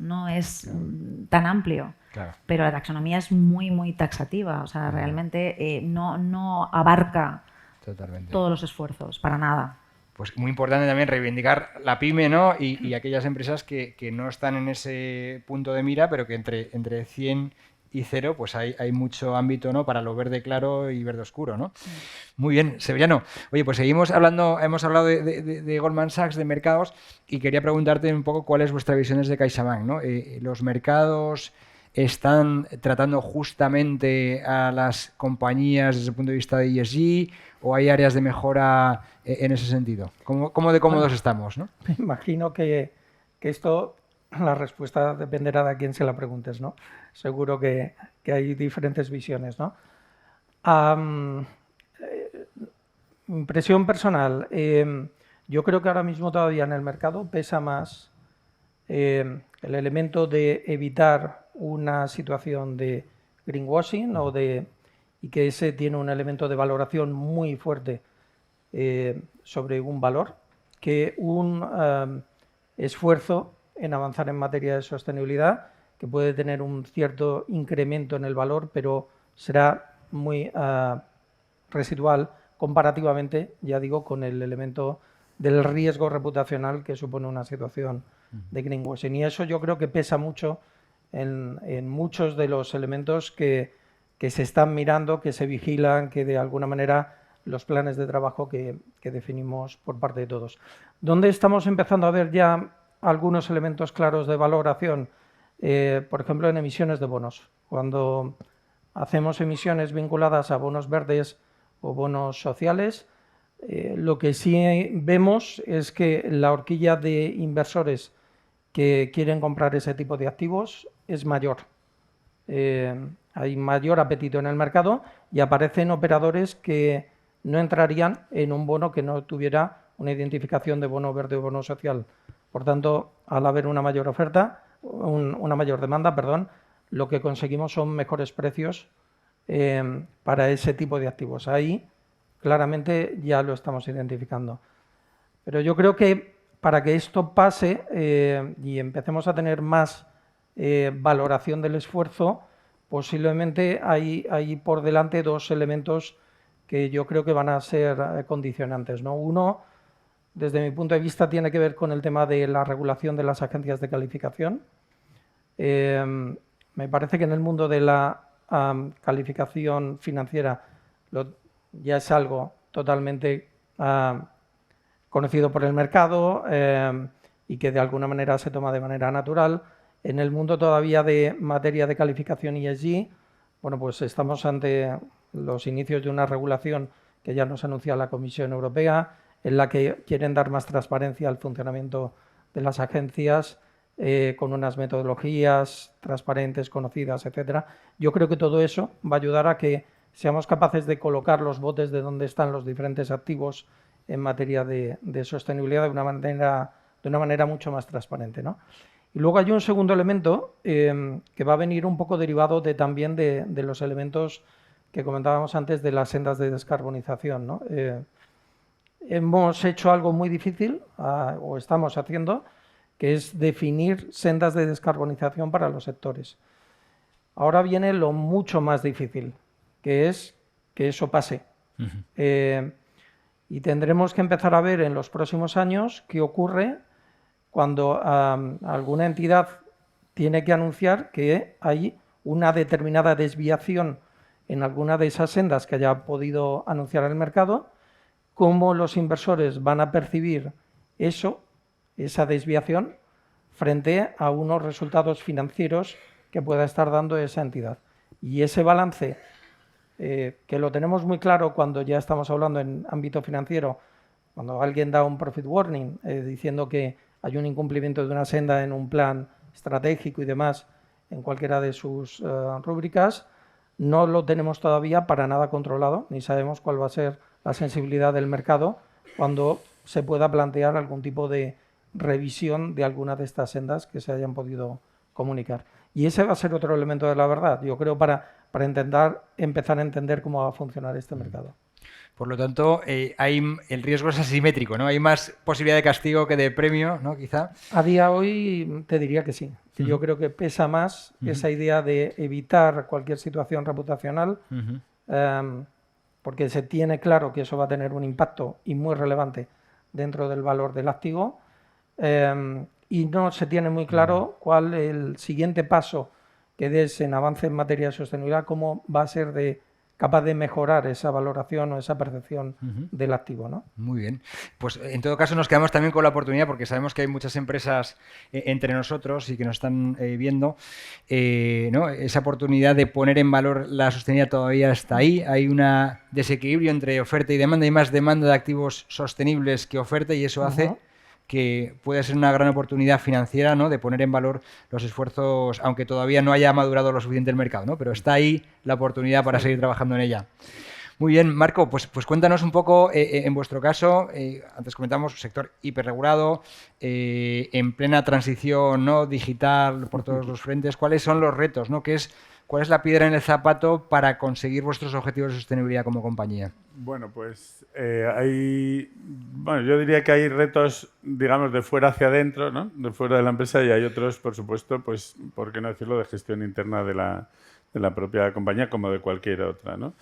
tan amplio. Claro. Pero la taxonomía es muy, muy taxativa, o sea, realmente no abarca Totalmente. todos los esfuerzos, para nada. Pues muy importante también reivindicar la pyme, ¿no? Y aquellas empresas que no están en ese punto de mira, pero que entre 100 y 0 pues hay mucho ámbito, ¿no? Para lo verde claro y verde oscuro, ¿no? Sí. Muy bien, Severiano. Oye, pues seguimos hablando, hemos hablado de Goldman Sachs, de mercados, y quería preguntarte un poco cuál es vuestra visión desde CaixaBank, ¿no? Los mercados están tratando justamente a las compañías desde el punto de vista de ESG o hay áreas de mejora en ese sentido? ¿Cómo de cómodos estamos, ¿no? Me imagino que esto, la respuesta dependerá de a quién se la preguntes, ¿no? Seguro que hay diferentes visiones, ¿no? Impresión personal. Yo creo que ahora mismo todavía en el mercado pesa más el elemento de evitar una situación de greenwashing y que ese tiene un elemento de valoración muy fuerte sobre un valor, que un esfuerzo en avanzar en materia de sostenibilidad, que puede tener un cierto incremento en el valor, pero será muy residual comparativamente, ya digo, con el elemento del riesgo reputacional que supone una situación de greenwashing. Y eso yo creo que pesa mucho en muchos de los elementos que se están mirando, que se vigilan, que de alguna manera los planes de trabajo que definimos por parte de todos. ¿Dónde estamos empezando a ver ya algunos elementos claros de valoración? Por ejemplo, en emisiones de bonos. Cuando hacemos emisiones vinculadas a bonos verdes o bonos sociales, lo que sí vemos es que la horquilla de inversores que quieren comprar ese tipo de activos es mayor. Hay mayor apetito en el mercado y aparecen operadores que no entrarían en un bono que no tuviera una identificación de bono verde o bono social. Por tanto, al haber una mayor oferta, una mayor demanda, perdón, lo que conseguimos son mejores precios para ese tipo de activos. Ahí claramente ya lo estamos identificando. Pero yo creo que para que esto pase y empecemos a tener más valoración del esfuerzo, posiblemente hay por delante dos elementos que yo creo que van a ser condicionantes, ¿no? Uno, desde mi punto de vista, tiene que ver con el tema de la regulación de las agencias de calificación. Me parece que en el mundo de la calificación financiera ya es algo totalmente conocido por el mercado y que de alguna manera se toma de manera natural. En el mundo todavía de materia de calificación ESG, bueno, pues estamos ante los inicios de una regulación que ya nos anuncia la Comisión Europea, en la que quieren dar más transparencia al funcionamiento de las agencias con unas metodologías transparentes, conocidas, etcétera. Yo creo que todo eso va a ayudar a que seamos capaces de colocar los botes de donde están los diferentes activos en materia de sostenibilidad de una manera mucho más transparente, ¿no? Y luego hay un segundo elemento que va a venir un poco derivado también de los elementos que comentábamos antes de las sendas de descarbonización, ¿no? Hemos hecho algo muy difícil, o estamos haciendo, que es definir sendas de descarbonización para los sectores. Ahora viene lo mucho más difícil, que es que eso pase. Y tendremos que empezar a ver en los próximos años qué ocurre cuando alguna entidad tiene que anunciar que hay una determinada desviación en alguna de esas sendas que haya podido anunciar el mercado, cómo los inversores van a percibir esa desviación frente a unos resultados financieros que pueda estar dando esa entidad. Y ese balance que lo tenemos muy claro cuando ya estamos hablando en ámbito financiero, cuando alguien da un profit warning diciendo que hay un incumplimiento de una senda en un plan estratégico y demás en cualquiera de sus rúbricas, no lo tenemos todavía para nada controlado, ni sabemos cuál va a ser la sensibilidad del mercado cuando se pueda plantear algún tipo de revisión de alguna de estas sendas que se hayan podido comunicar. Y ese va a ser otro elemento de la verdad, yo creo, para empezar a entender cómo va a funcionar este mercado. Por lo tanto, el riesgo es asimétrico, ¿no? Hay más posibilidad de castigo que de premio, ¿no? Quizá. A día hoy te diría que sí. Yo creo que pesa más esa idea de evitar cualquier situación reputacional, porque se tiene claro que eso va a tener un impacto y muy relevante dentro del valor del activo, y no se tiene muy claro cuál el siguiente paso que des en avance en materia de sostenibilidad, cómo va a ser capaz de mejorar esa valoración o esa percepción del activo, ¿no? Muy bien. Pues en todo caso nos quedamos también con la oportunidad, porque sabemos que hay muchas empresas entre nosotros y que nos están viendo, ¿no? Esa oportunidad de poner en valor la sostenibilidad todavía está ahí. Hay un desequilibrio entre oferta y demanda. Hay más demanda de activos sostenibles que oferta y eso hace que puede ser una gran oportunidad financiera, ¿no? De poner en valor los esfuerzos, aunque todavía no haya madurado lo suficiente el mercado, ¿no? Pero está ahí la oportunidad para seguir trabajando en ella. Muy bien, Marco, pues cuéntanos un poco, en vuestro caso, antes comentamos, sector hiperregulado, en plena transición, ¿no? Digital por todos los frentes. ¿Cuáles son los retos, ¿no? ¿Cuál es la piedra en el zapato para conseguir vuestros objetivos de sostenibilidad como compañía? Bueno, pues yo diría que hay retos, digamos, de fuera hacia adentro, ¿no? De fuera de la empresa, y hay otros, por supuesto, pues, por qué no decirlo, de gestión interna de la propia compañía, como de cualquier otra, ¿no?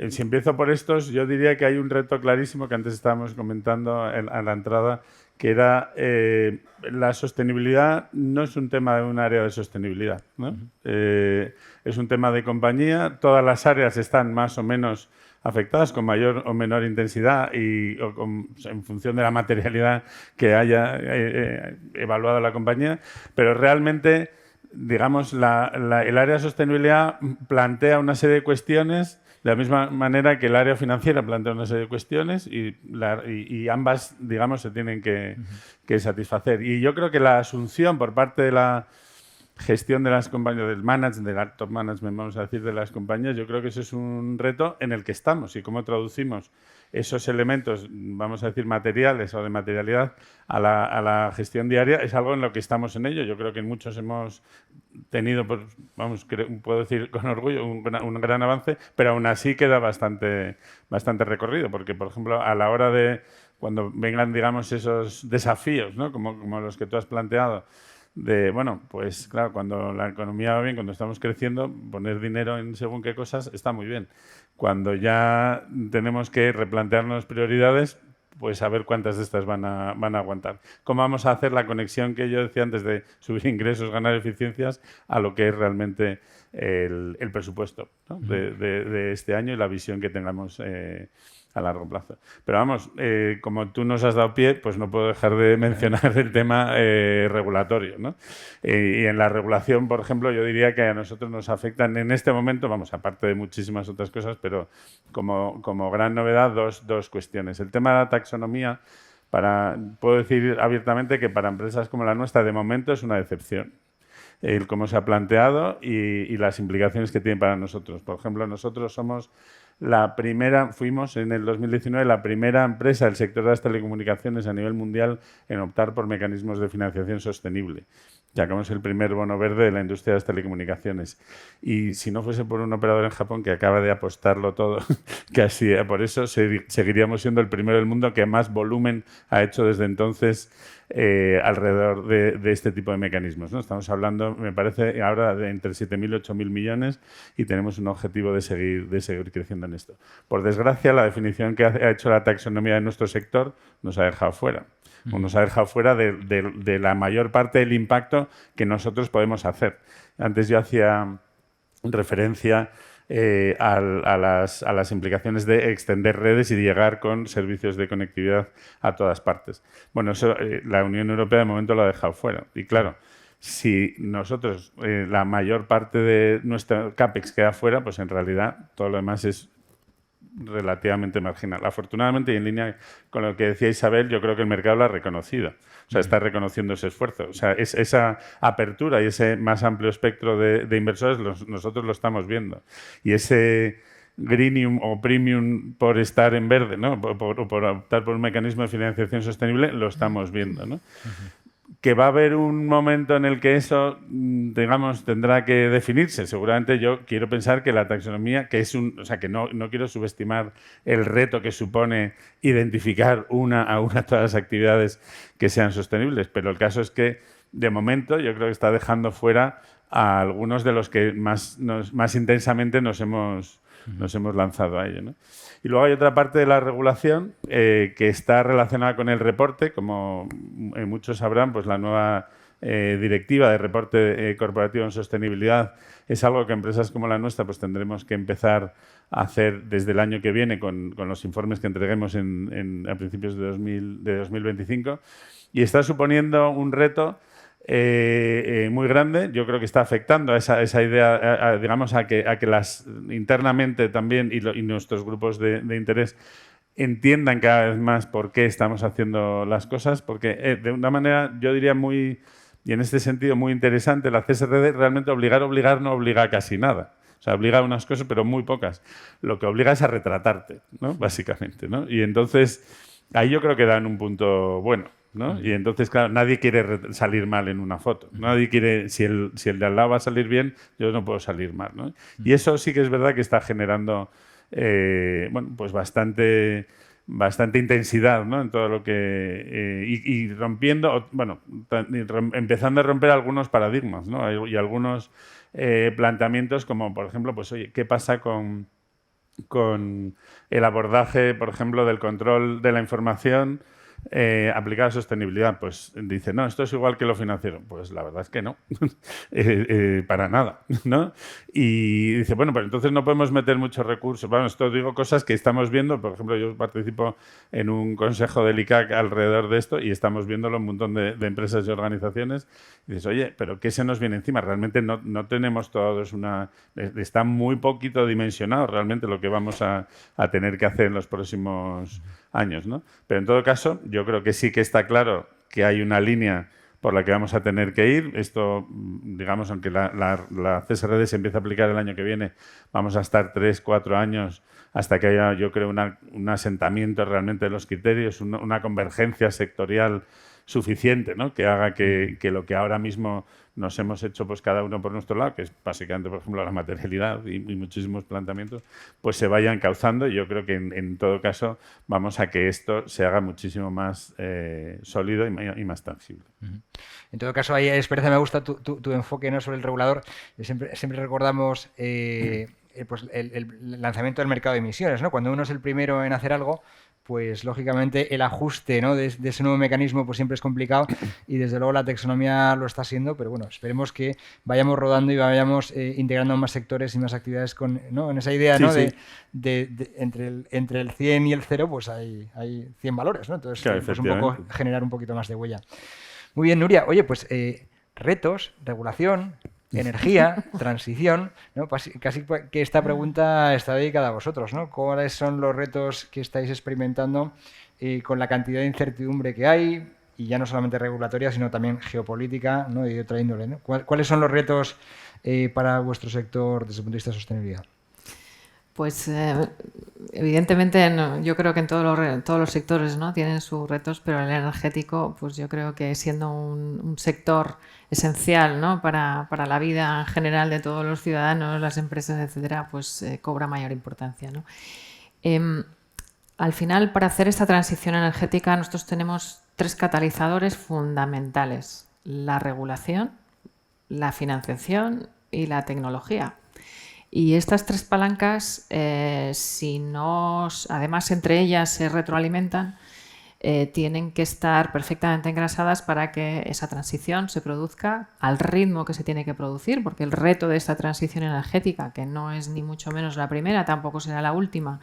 Si empiezo por estos, yo diría que hay un reto clarísimo que antes estábamos comentando a la entrada, que era la sostenibilidad no es un tema de un área de sostenibilidad, ¿no? Es un tema de compañía. Todas las áreas están más o menos afectadas con mayor o menor intensidad en función de la materialidad que haya evaluado la compañía, pero realmente, digamos, el área de sostenibilidad plantea una serie de cuestiones de la misma manera que el área financiera plantea una serie de cuestiones y ambas, digamos, se tienen que satisfacer. Y yo creo que la asunción por parte de la gestión de las compañías, del top management, vamos a decir, de las compañías, yo creo que eso es un reto en el que estamos. Y cómo traducimos esos elementos, vamos a decir, materiales o de materialidad a la gestión diaria, es algo en lo que estamos en ello. Yo creo que muchos hemos tenido, pues, puedo decir con orgullo, un gran avance, pero aún así queda bastante recorrido, porque, por ejemplo, a la hora de cuando vengan, digamos, esos desafíos, ¿no? como los que tú has planteado, pues claro, cuando la economía va bien, cuando estamos creciendo, poner dinero en según qué cosas está muy bien. Cuando ya tenemos que replantearnos prioridades, pues a ver cuántas de estas van a aguantar. ¿Cómo vamos a hacer la conexión que yo decía antes de subir ingresos, ganar eficiencias, a lo que es realmente el presupuesto, ¿no? de este año y la visión que tengamos a largo plazo? Pero vamos, como tú nos has dado pie, pues no puedo dejar de mencionar el tema regulatorio, ¿no? Y en la regulación, por ejemplo, yo diría que a nosotros nos afectan en este momento, vamos, aparte de muchísimas otras cosas, pero como gran novedad, dos cuestiones. El tema de la taxonomía, puedo decir abiertamente que para empresas como la nuestra, de momento es una decepción el cómo se ha planteado y las implicaciones que tiene para nosotros. Por ejemplo, nosotros fuimos en el 2019 la primera empresa del sector de las telecomunicaciones a nivel mundial en optar por mecanismos de financiación sostenible. Sacamos el primer bono verde de la industria de las telecomunicaciones. Y si no fuese por un operador en Japón que acaba de apostarlo todo, casi por eso seguiríamos siendo el primero del mundo que más volumen ha hecho desde entonces alrededor de este tipo de mecanismos, ¿no? Estamos hablando, me parece, ahora de entre 7.000 y 8.000 millones y tenemos un objetivo de seguir creciendo en esto. Por desgracia, la definición que ha hecho la taxonomía de nuestro sector nos ha dejado fuera. O nos ha dejado fuera de la mayor parte del impacto que nosotros podemos hacer. Antes yo hacía referencia a las implicaciones de extender redes y de llegar con servicios de conectividad a todas partes. Bueno, eso la Unión Europea de momento lo ha dejado fuera. Y claro, si nosotros, la mayor parte de nuestro CAPEX queda fuera, pues en realidad todo lo demás es relativamente marginal. Afortunadamente, y en línea con lo que decía Isabel, yo creo que el mercado lo ha reconocido. O sea, está reconociendo ese esfuerzo. O sea, esa apertura y ese más amplio espectro de inversores nosotros lo estamos viendo. Y ese greenium o premium por estar en verde, ¿no? por optar por un mecanismo de financiación sostenible, lo estamos viendo, ¿no? Que va a haber un momento en el que eso, digamos, tendrá que definirse. Seguramente yo quiero pensar que la taxonomía, que es o sea, que no quiero subestimar el reto que supone identificar una a todas las actividades que sean sostenibles, pero el caso es que, de momento, yo creo que está dejando fuera a algunos de los que más intensamente nos hemos lanzado a ello, ¿no? Y luego hay otra parte de la regulación que está relacionada con el reporte. Como muchos sabrán, pues la nueva directiva de reporte corporativo en sostenibilidad es algo que empresas como la nuestra pues tendremos que empezar a hacer desde el año que viene con los informes que entreguemos a principios de 2025. Y está suponiendo un reto muy grande. Yo creo que está afectando a esa idea, digamos, a que internamente también y nuestros grupos de interés entiendan cada vez más por qué estamos haciendo las cosas, porque de una manera, yo diría y en este sentido muy interesante, la CSRD realmente obligar no obliga a casi nada. O sea, obliga a unas cosas, pero muy pocas. Lo que obliga es a retratarte, ¿no? Básicamente, ¿no? Y entonces, ahí yo creo que dan un punto bueno, ¿no? Y entonces, claro, nadie quiere salir mal en una foto. Nadie quiere, si el de al lado va a salir bien, yo no puedo salir mal, ¿no? Y eso sí que es verdad que está generando bueno, pues bastante intensidad, ¿no? En todo lo que... y rompiendo, bueno, empezando a romper algunos paradigmas, ¿no? Y algunos planteamientos como, por ejemplo, pues oye, ¿qué pasa con el abordaje, por ejemplo, del control de la información aplicada a sostenibilidad? Pues dice, no, esto es igual que lo financiero. Pues la verdad es que no, para nada, ¿no? Y dice, bueno, pues entonces no podemos meter muchos recursos. Bueno, esto digo cosas que estamos viendo. Por ejemplo, yo participo en un consejo del ICAC alrededor de esto y estamos viéndolo un montón de empresas y organizaciones. Y dices, oye, ¿pero qué se nos viene encima? Realmente no tenemos todos está muy poquito dimensionado realmente lo que vamos a tener que hacer en los próximos años, ¿no? Pero en todo caso, yo creo que sí que está claro que hay una línea por la que vamos a tener que ir. Esto, digamos, aunque la CSRD se empieza a aplicar el año que viene, vamos a estar 3-4 años hasta que haya, yo creo, un asentamiento realmente de los criterios, una convergencia sectorial suficiente, ¿no? Que haga que lo que ahora mismo nos hemos hecho pues cada uno por nuestro lado, que es básicamente, por ejemplo, la materialidad y muchísimos planteamientos, pues se vayan encauzando. Y yo creo que en todo caso vamos a que esto se haga muchísimo más sólido y más tangible. En todo caso, ahí, Esperanza, me gusta tu enfoque, ¿no?, sobre el regulador. Siempre recordamos pues el lanzamiento del mercado de emisiones, ¿no? Cuando uno es el primero en hacer algo, pues lógicamente el ajuste, ¿no?, de ese nuevo mecanismo pues siempre es complicado, y desde luego la taxonomía lo está siendo, pero bueno, esperemos que vayamos rodando y vayamos integrando más sectores y más actividades ¿no?, en esa idea, ¿no?, sí. Entre el 100 y el 0 pues hay 100 valores, ¿no? Entonces, claro, pues un poco generar un poquito más de huella. Muy bien, Nuria. Oye, pues retos, regulación, energía, transición, ¿no? Casi que esta pregunta está dedicada a vosotros, ¿no? ¿Cuáles son los retos que estáis experimentando con la cantidad de incertidumbre que hay, y ya no solamente regulatoria, sino también geopolítica, ¿no?, y de otra índole, ¿no? ¿Cuáles son los retos para vuestro sector desde el punto de vista de sostenibilidad? Pues evidentemente yo creo que en todos los sectores, ¿no?, tienen sus retos, pero el energético, pues yo creo que siendo un sector esencial, ¿no?, para la vida en general de todos los ciudadanos, las empresas, etcétera, pues cobra mayor importancia, ¿no? Al final, para hacer esta transición energética, nosotros tenemos 3 catalizadores fundamentales: la regulación, la financiación y la tecnología. Y estas 3 palancas, además entre ellas se retroalimentan, tienen que estar perfectamente engrasadas para que esa transición se produzca al ritmo que se tiene que producir, porque el reto de esta transición energética, que no es ni mucho menos la primera, tampoco será la última,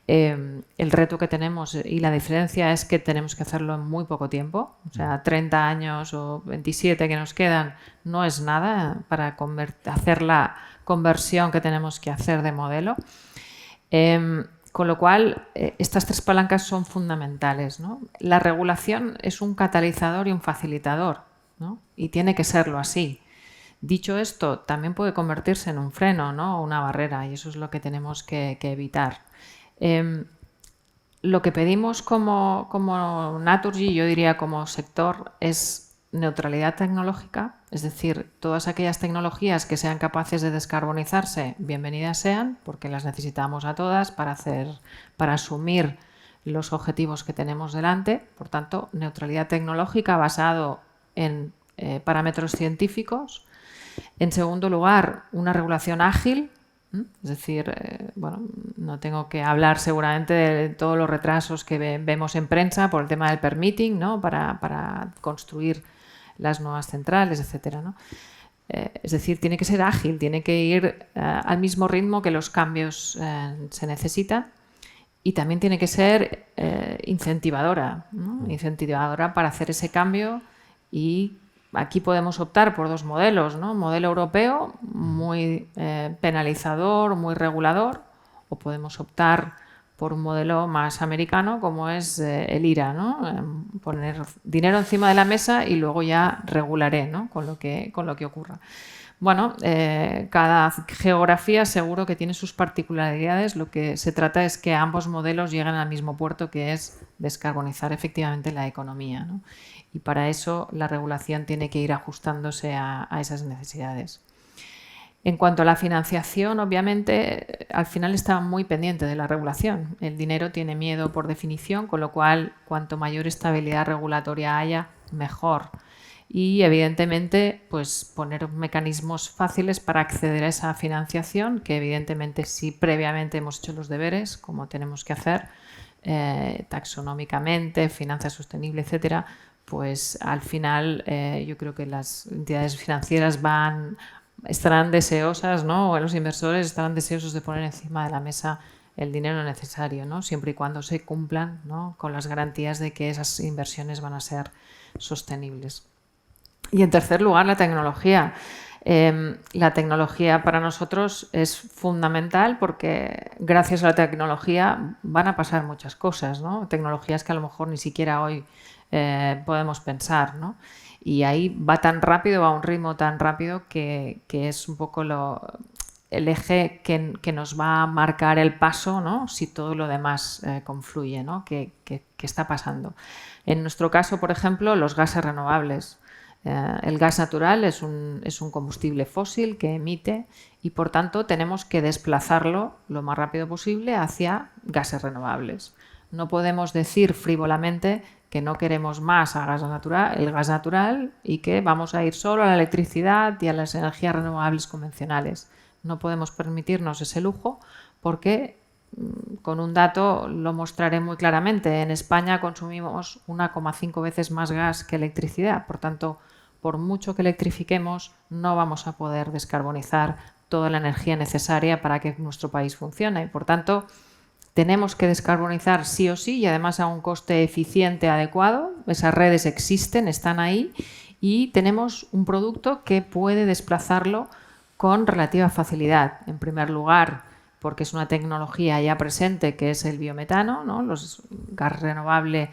el reto que tenemos y la diferencia es que tenemos que hacerlo en muy poco tiempo, o sea, 30 años o 27 que nos quedan no es nada para hacer la conversión que tenemos que hacer de modelo. Con lo cual, estas tres palancas son fundamentales, ¿no? La regulación es un catalizador y un facilitador, ¿no? Y tiene que serlo así. Dicho esto, también puede convertirse en un freno, ¿no? O una barrera, y eso es lo que tenemos que evitar. Lo que pedimos como Naturgy, yo diría como sector, es neutralidad tecnológica, es decir, todas aquellas tecnologías que sean capaces de descarbonizarse, bienvenidas sean, porque las necesitamos a todas para asumir los objetivos que tenemos delante. Por tanto, neutralidad tecnológica basado en parámetros científicos. En segundo lugar, una regulación ágil. Es decir, bueno, no tengo que hablar seguramente de todos los retrasos que vemos en prensa por el tema del permitting, ¿no? Para construir las nuevas centrales, etcétera, ¿no? Es decir, tiene que ser ágil, tiene que ir al mismo ritmo que los cambios se necesitan, y también tiene que ser incentivadora, ¿no? Incentivadora para hacer ese cambio. Y aquí podemos optar por dos modelos, ¿no? Modelo europeo, muy penalizador, muy regulador, o podemos optar por un modelo más americano, como es el IRA, ¿no? Poner dinero encima de la mesa y luego ya regularé, ¿no? con lo que ocurra. Bueno, cada geografía seguro que tiene sus particularidades. Lo que se trata es que ambos modelos lleguen al mismo puerto, que es descarbonizar efectivamente la economía, ¿no? Y para eso la regulación tiene que ir ajustándose a esas necesidades. En cuanto a la financiación, obviamente, al final está muy pendiente de la regulación. El dinero tiene miedo por definición, con lo cual, cuanto mayor estabilidad regulatoria haya, mejor. Y, evidentemente, pues poner mecanismos fáciles para acceder a esa financiación, que evidentemente si previamente hemos hecho los deberes, como tenemos que hacer, taxonómicamente, finanza sostenible, etcétera, pues al final yo creo que las entidades financieras estarán deseosas, ¿no? O los inversores estarán deseosos de poner encima de la mesa el dinero necesario, ¿no? Siempre y cuando se cumplan, ¿no? Con las garantías de que esas inversiones van a ser sostenibles. Y en tercer lugar, la tecnología. La tecnología para nosotros es fundamental porque gracias a la tecnología van a pasar muchas cosas, ¿no? Tecnologías que a lo mejor ni siquiera hoy podemos pensar, ¿no? Y ahí va tan rápido, va a un ritmo tan rápido que es un poco el eje que nos va a marcar el paso, ¿no? Si todo lo demás confluye, ¿no? ¿Qué está pasando? En nuestro caso, por ejemplo, los gases renovables. El gas natural es un combustible fósil que emite y, por tanto, tenemos que desplazarlo lo más rápido posible hacia gases renovables. No podemos decir frívolamente que no queremos más el gas natural y que vamos a ir solo a la electricidad y a las energías renovables convencionales. No podemos permitirnos ese lujo porque, con un dato lo mostraré muy claramente, en España consumimos 1,5 veces más gas que electricidad. Por tanto, por mucho que electrifiquemos, no vamos a poder descarbonizar toda la energía necesaria para que nuestro país funcione. Por tanto, tenemos que descarbonizar sí o sí, y además a un coste eficiente adecuado. Esas redes existen, están ahí, y tenemos un producto que puede desplazarlo con relativa facilidad. En primer lugar, porque es una tecnología ya presente, que es el biometano, ¿no? Los gas renovable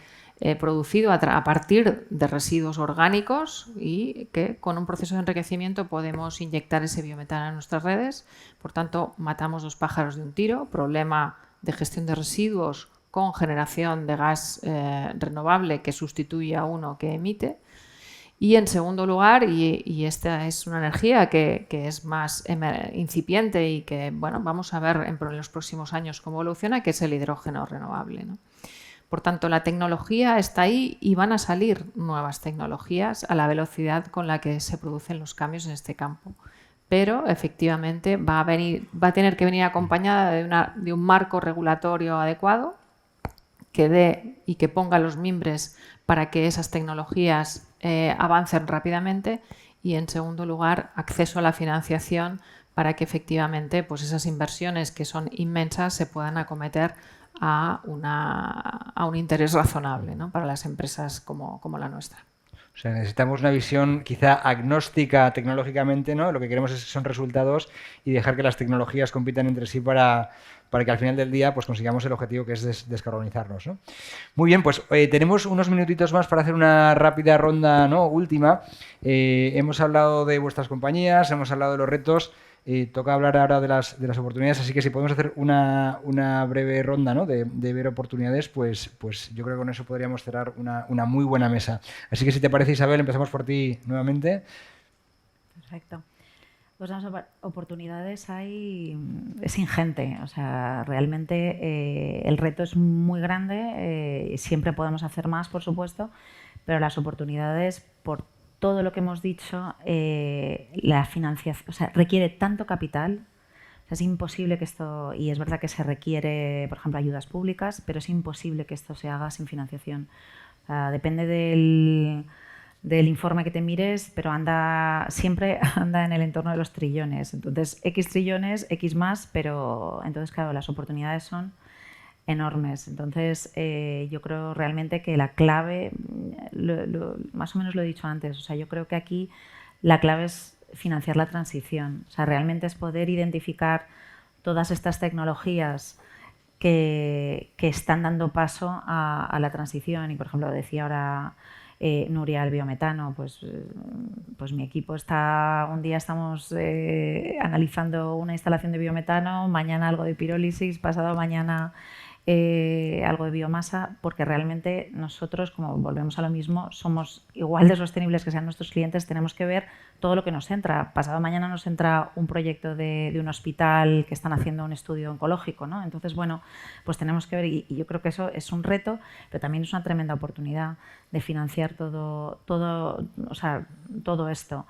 producido a partir de residuos orgánicos, y que con un proceso de enriquecimiento podemos inyectar ese biometano en nuestras redes. Por tanto, matamos dos pájaros de un tiro: problema de gestión de residuos con generación de gas renovable que sustituye a uno que emite. Y en segundo lugar, y esta es una energía que es más incipiente y que, bueno, vamos a ver en los próximos años cómo evoluciona, que es el hidrógeno renovable, ¿no? Por tanto, la tecnología está ahí y van a salir nuevas tecnologías a la velocidad con la que se producen los cambios en este campo. Pero efectivamente va a tener que venir acompañada de un marco regulatorio adecuado, que dé y que ponga los mimbres para que esas tecnologías avancen rápidamente y, en segundo lugar, acceso a la financiación para que efectivamente pues esas inversiones que son inmensas se puedan acometer a un interés razonable, ¿no?, para las empresas como la nuestra. O sea, necesitamos una visión quizá agnóstica tecnológicamente, ¿no? Lo que queremos son resultados y dejar que las tecnologías compitan entre sí para que al final del día pues consigamos el objetivo, que es descarbonizarnos, ¿no? Muy bien, pues tenemos unos minutitos más para hacer una rápida ronda, ¿no?, última. Hemos hablado de vuestras compañías, hemos hablado de los retos. Toca hablar ahora de las oportunidades, así que si podemos hacer una breve ronda, ¿no?, de ver oportunidades, pues yo creo que con eso podríamos cerrar una muy buena mesa. Así que si te parece, Isabel, empezamos por ti nuevamente. Perfecto. Pues las oportunidades es ingente, o sea, realmente el reto es muy grande, siempre podemos hacer más, por supuesto, pero las oportunidades, por todo lo que hemos dicho, la financiación, o sea, requiere tanto capital, o sea, es imposible que esto, y es verdad que se requiere, por ejemplo, ayudas públicas, pero es imposible que esto se haga sin financiación. O sea, depende del informe que te mires, pero siempre anda en el entorno de los trillones. Entonces, X trillones, X más, pero entonces, claro, las oportunidades son enormes. Entonces, yo creo realmente que la clave, más o menos lo he dicho antes, o sea, yo creo que aquí la clave es financiar la transición. O sea, realmente es poder identificar todas estas tecnologías que están dando paso a la transición. Y, por ejemplo, decía ahora Nuria, el biometano, pues mi equipo un día estamos analizando una instalación de biometano, mañana algo de pirólisis, pasado mañana algo de biomasa, porque realmente nosotros, como volvemos a lo mismo, somos igual de sostenibles que sean nuestros clientes, tenemos que ver todo lo que nos entra. Pasado mañana nos entra un proyecto de un hospital que están haciendo un estudio oncológico, ¿no? Entonces, bueno, pues tenemos que ver, y yo creo que eso es un reto, pero también es una tremenda oportunidad de financiar todo esto.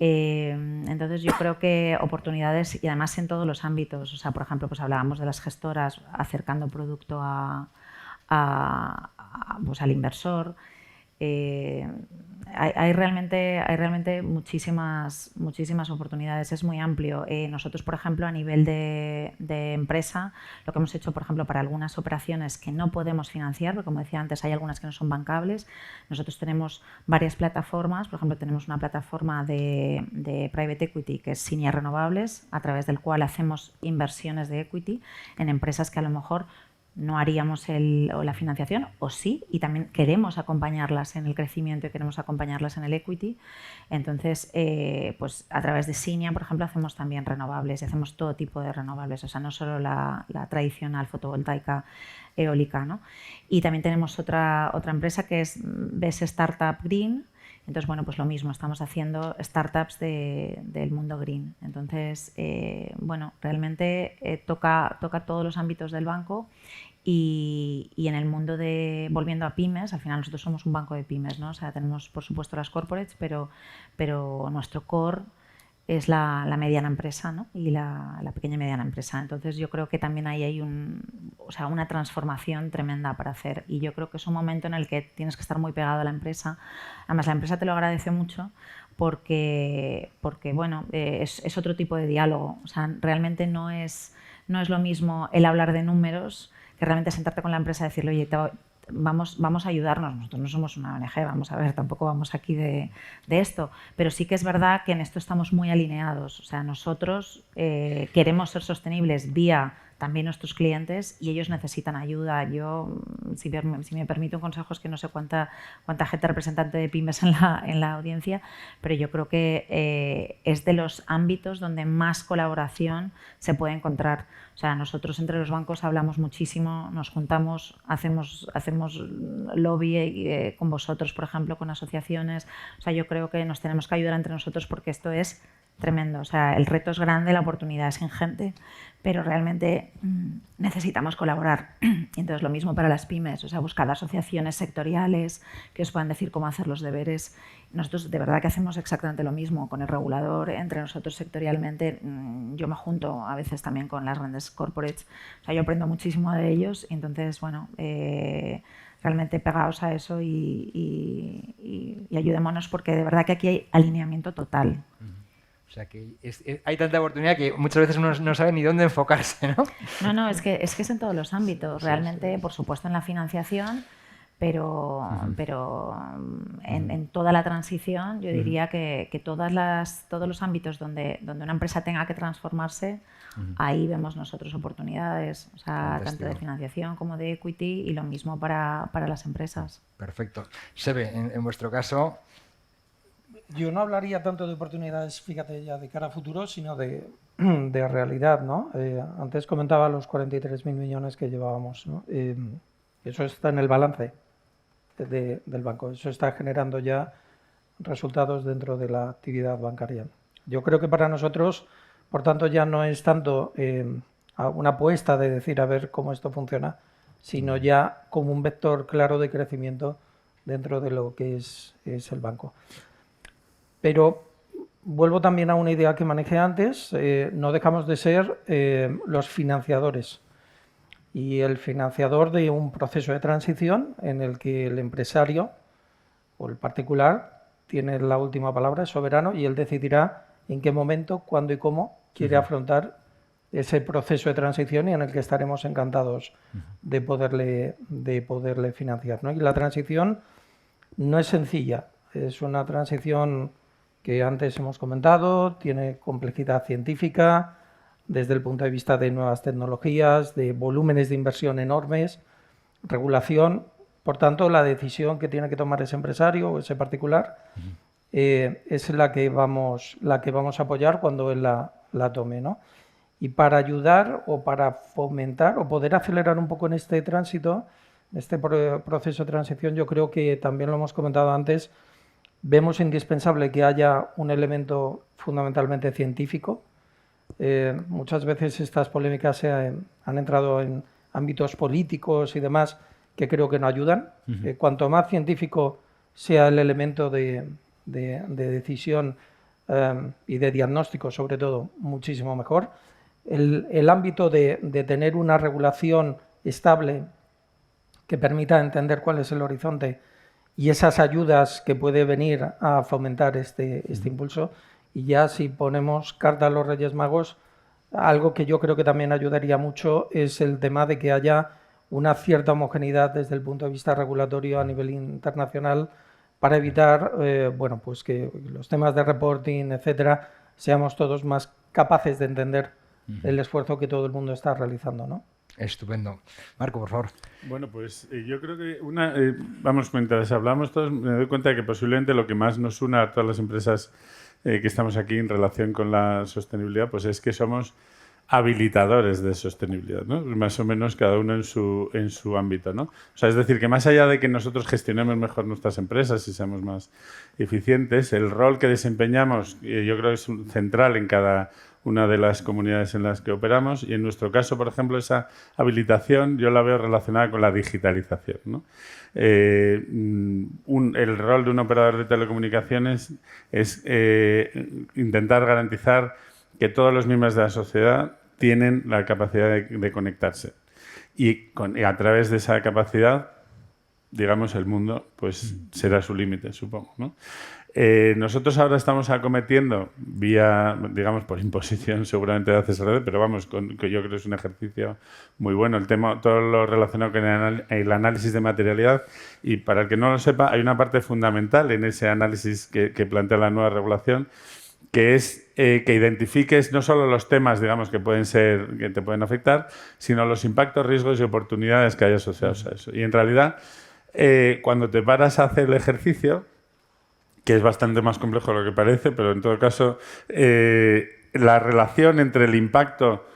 Entonces yo creo que oportunidades, y además en todos los ámbitos, o sea, por ejemplo, pues hablábamos de las gestoras acercando producto pues al inversor. Hay realmente muchísimas oportunidades, es muy amplio. Nosotros, por ejemplo, a nivel de empresa, lo que hemos hecho, por ejemplo, para algunas operaciones que no podemos financiar, porque como decía antes, hay algunas que no son bancables, nosotros tenemos varias plataformas. Por ejemplo, tenemos una plataforma de private equity que es Cinia Renovables, a través del cual hacemos inversiones de equity en empresas que a lo mejor no haríamos la financiación, o sí, y también queremos acompañarlas en el crecimiento y queremos acompañarlas en el equity. Entonces, pues a través de Cinia, por ejemplo, hacemos también renovables y hacemos todo tipo de renovables, o sea, no solo la tradicional fotovoltaica eólica, ¿no? Y también tenemos otra empresa que es BES Startup Green. Entonces, bueno, pues lo mismo, estamos haciendo startups del mundo green. Entonces, bueno, realmente toca todos los ámbitos del banco y en el mundo volviendo a pymes, al final nosotros somos un banco de pymes, ¿no? O sea, tenemos, por supuesto, las corporates, pero nuestro core es la mediana empresa, ¿no? Y la pequeña y mediana empresa. Entonces yo creo que también ahí hay una transformación tremenda para hacer, y yo creo que es un momento en el que tienes que estar muy pegado a la empresa. Además, la empresa te lo agradece mucho porque bueno, es otro tipo de diálogo. O sea, realmente no es lo mismo el hablar de números que realmente sentarte con la empresa y decirle, oye, vamos a ayudarnos. Nosotros no somos una ONG, vamos a ver, tampoco vamos aquí de esto, pero sí que es verdad que en esto estamos muy alineados. O sea, nosotros queremos ser sostenibles vía también nuestros clientes, y ellos necesitan ayuda. Yo, si me permito un consejo, es que no sé cuánta gente representante de pymes en la audiencia, pero yo creo que es de los ámbitos donde más colaboración se puede encontrar. O sea, nosotros entre los bancos hablamos muchísimo, nos juntamos, hacemos lobby con vosotros, por ejemplo, con asociaciones. O sea, yo creo que nos tenemos que ayudar entre nosotros porque esto es tremendo. O sea, el reto es grande, la oportunidad es ingente, pero realmente evidentemente necesitamos colaborar. Y entonces lo mismo para las pymes, o sea, buscar asociaciones sectoriales que os puedan decir cómo hacer los deberes. Nosotros de verdad que hacemos exactamente lo mismo con el regulador, entre nosotros sectorialmente. Yo me junto a veces también con las grandes corporates, o sea, yo aprendo muchísimo de ellos y entonces, bueno, realmente pegaos a eso y ayudémonos, porque de verdad que aquí hay alineamiento total. O sea, que hay tanta oportunidad que muchas veces uno no sabe ni dónde enfocarse, ¿no? No, es que es en todos los ámbitos, realmente, por supuesto en la financiación, pero en toda la transición yo diría que todos los ámbitos donde una empresa tenga que transformarse, ahí vemos nosotros oportunidades, o sea, tanto de financiación como de equity, y lo mismo para las empresas. Perfecto. Sebe, en vuestro caso... Yo no hablaría tanto de oportunidades, fíjate, ya de cara a futuro, sino de realidad, ¿no? Antes comentaba los 43.000 millones que llevábamos, ¿no? Eso está en el balance del banco. Eso está generando ya resultados dentro de la actividad bancaria. Yo creo que para nosotros, por tanto, ya no es tanto una apuesta de decir a ver cómo esto funciona, sino ya como un vector claro de crecimiento dentro de lo que es el banco. Pero vuelvo también a una idea que manejé antes, no dejamos de ser los financiadores. Y el financiador de un proceso de transición en el que el empresario o el particular tiene la última palabra, es soberano, y él decidirá en qué momento, cuándo y cómo quiere afrontar ese proceso de transición, y en el que estaremos encantados de poderle financiar, ¿no? Y la transición no es sencilla, es una transición que antes hemos comentado, tiene complejidad científica desde el punto de vista de nuevas tecnologías, de volúmenes de inversión enormes, regulación. Por tanto, la decisión que tiene que tomar ese empresario o ese particular es la que vamos a apoyar cuando él la tome, ¿no? Y para ayudar o para fomentar o poder acelerar un poco en este tránsito, este proceso de transición, yo creo que también lo hemos comentado antes, vemos indispensable que haya un elemento fundamentalmente científico. Muchas veces estas polémicas han entrado en ámbitos políticos y demás que creo que no ayudan. Cuanto más científico sea el elemento de decisión y de diagnóstico, sobre todo, muchísimo mejor. El ámbito de tener una regulación estable que permita entender cuál es el horizonte y esas ayudas que puede venir a fomentar este impulso. Y ya si ponemos carta a los Reyes Magos, algo que yo creo que también ayudaría mucho es el tema de que haya una cierta homogeneidad desde el punto de vista regulatorio a nivel internacional para evitar bueno, pues que los temas de reporting, etcétera, seamos todos más capaces de entender el esfuerzo que todo el mundo está realizando, ¿no? Estupendo. Marco, por favor. Bueno, pues yo creo que vamos, mientras hablamos todos, me doy cuenta de que posiblemente lo que más nos une a todas las empresas que estamos aquí en relación con la sostenibilidad, pues es que somos habilitadores de sostenibilidad, ¿no? Más o menos cada uno en su ámbito, ¿no? O sea, es decir, que más allá de que nosotros gestionemos mejor nuestras empresas y seamos más eficientes, el rol que desempeñamos yo creo que es central en cada una de las comunidades en las que operamos, y en nuestro caso, por ejemplo, esa habilitación yo la veo relacionada con la digitalización, ¿no? El rol de un operador de telecomunicaciones es intentar garantizar que todos los miembros de la sociedad tienen la capacidad de conectarse, y a través de esa capacidad, digamos, el mundo pues será su límite, supongo, ¿no? Nosotros ahora estamos acometiendo, vía, digamos, por imposición seguramente de ACSRD, pero vamos, que yo creo que es un ejercicio muy bueno, el tema, todo lo relacionado con el análisis de materialidad, y para el que no lo sepa, hay una parte fundamental en ese análisis que plantea la nueva regulación, que es que identifiques no solo los temas, digamos, que te pueden afectar, sino los impactos, riesgos y oportunidades que hay asociados a eso. Y en realidad, cuando te paras a hacer el ejercicio, que es bastante más complejo de lo que parece, pero en todo caso, la relación entre el impacto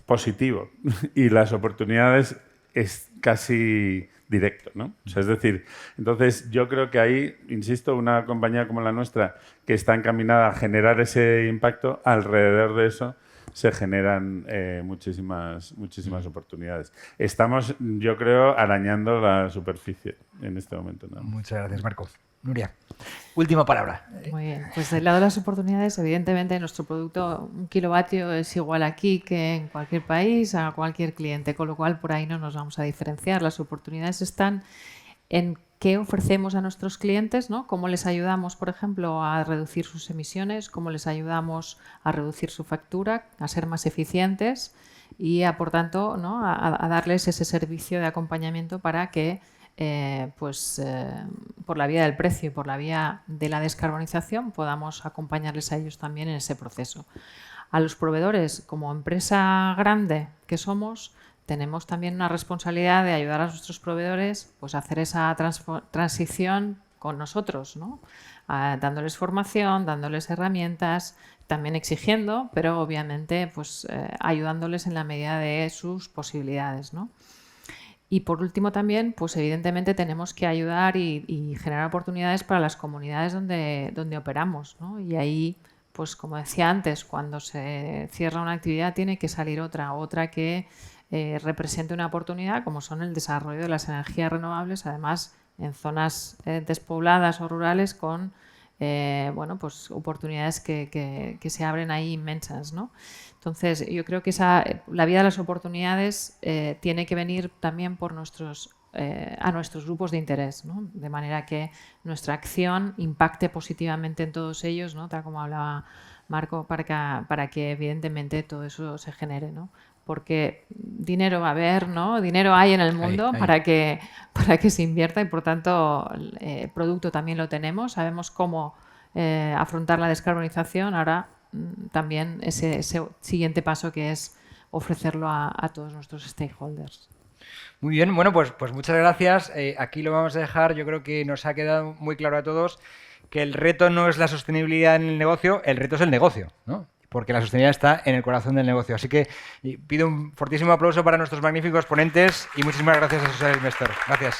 positivo y las oportunidades es casi directo, ¿no? O sea, es decir, entonces yo creo que ahí, insisto, una compañía como la nuestra, que está encaminada a generar ese impacto, alrededor de eso se generan muchísimas oportunidades. Estamos, yo creo, arañando la superficie en este momento. ¿No? Muchas gracias, Marco. Nuria, última palabra. Muy bien, pues del lado de las oportunidades, evidentemente nuestro producto, 1 kilovatio es igual aquí que en cualquier país, a cualquier cliente, con lo cual por ahí no nos vamos a diferenciar. Las oportunidades están en qué ofrecemos a nuestros clientes, ¿no? Cómo les ayudamos, por ejemplo, a reducir sus emisiones, cómo les ayudamos a reducir su factura, a ser más eficientes y, por tanto, ¿no? a darles ese servicio de acompañamiento para que por la vía del precio y por la vía de la descarbonización podamos acompañarles a ellos también en ese proceso. A los proveedores, como empresa grande que somos, tenemos también una responsabilidad de ayudar a nuestros proveedores pues, a hacer esa transición con nosotros, ¿no? Dándoles formación, dándoles herramientas, también exigiendo, pero obviamente pues, ayudándoles en la medida de sus posibilidades, ¿no? Y por último también, pues evidentemente tenemos que ayudar y generar oportunidades para las comunidades donde operamos, ¿no? Y ahí, pues como decía antes, cuando se cierra una actividad tiene que salir otra que represente una oportunidad, como son el desarrollo de las energías renovables, además en zonas despobladas o rurales con pues oportunidades que se abren ahí inmensas, ¿no? Entonces, yo creo que la vida de las oportunidades tiene que venir también por a nuestros grupos de interés, ¿no? De manera que nuestra acción impacte positivamente en todos ellos, ¿no? Tal como hablaba Marco, para que evidentemente todo eso se genere, ¿no? Porque dinero va a haber, ¿no? Dinero hay en el mundo para que se invierta y, por tanto, el producto también lo tenemos. Sabemos cómo afrontar la descarbonización. Ahora también ese siguiente paso que es ofrecerlo a todos nuestros stakeholders. Muy bien, bueno, pues muchas gracias. Aquí lo vamos a dejar. Yo creo que nos ha quedado muy claro a todos que el reto no es la sostenibilidad en el negocio, el reto es el negocio, ¿no? Porque la sostenibilidad está en el corazón del negocio. Así que pido un fortísimo aplauso para nuestros magníficos ponentes y muchísimas gracias a Social Investor. Gracias.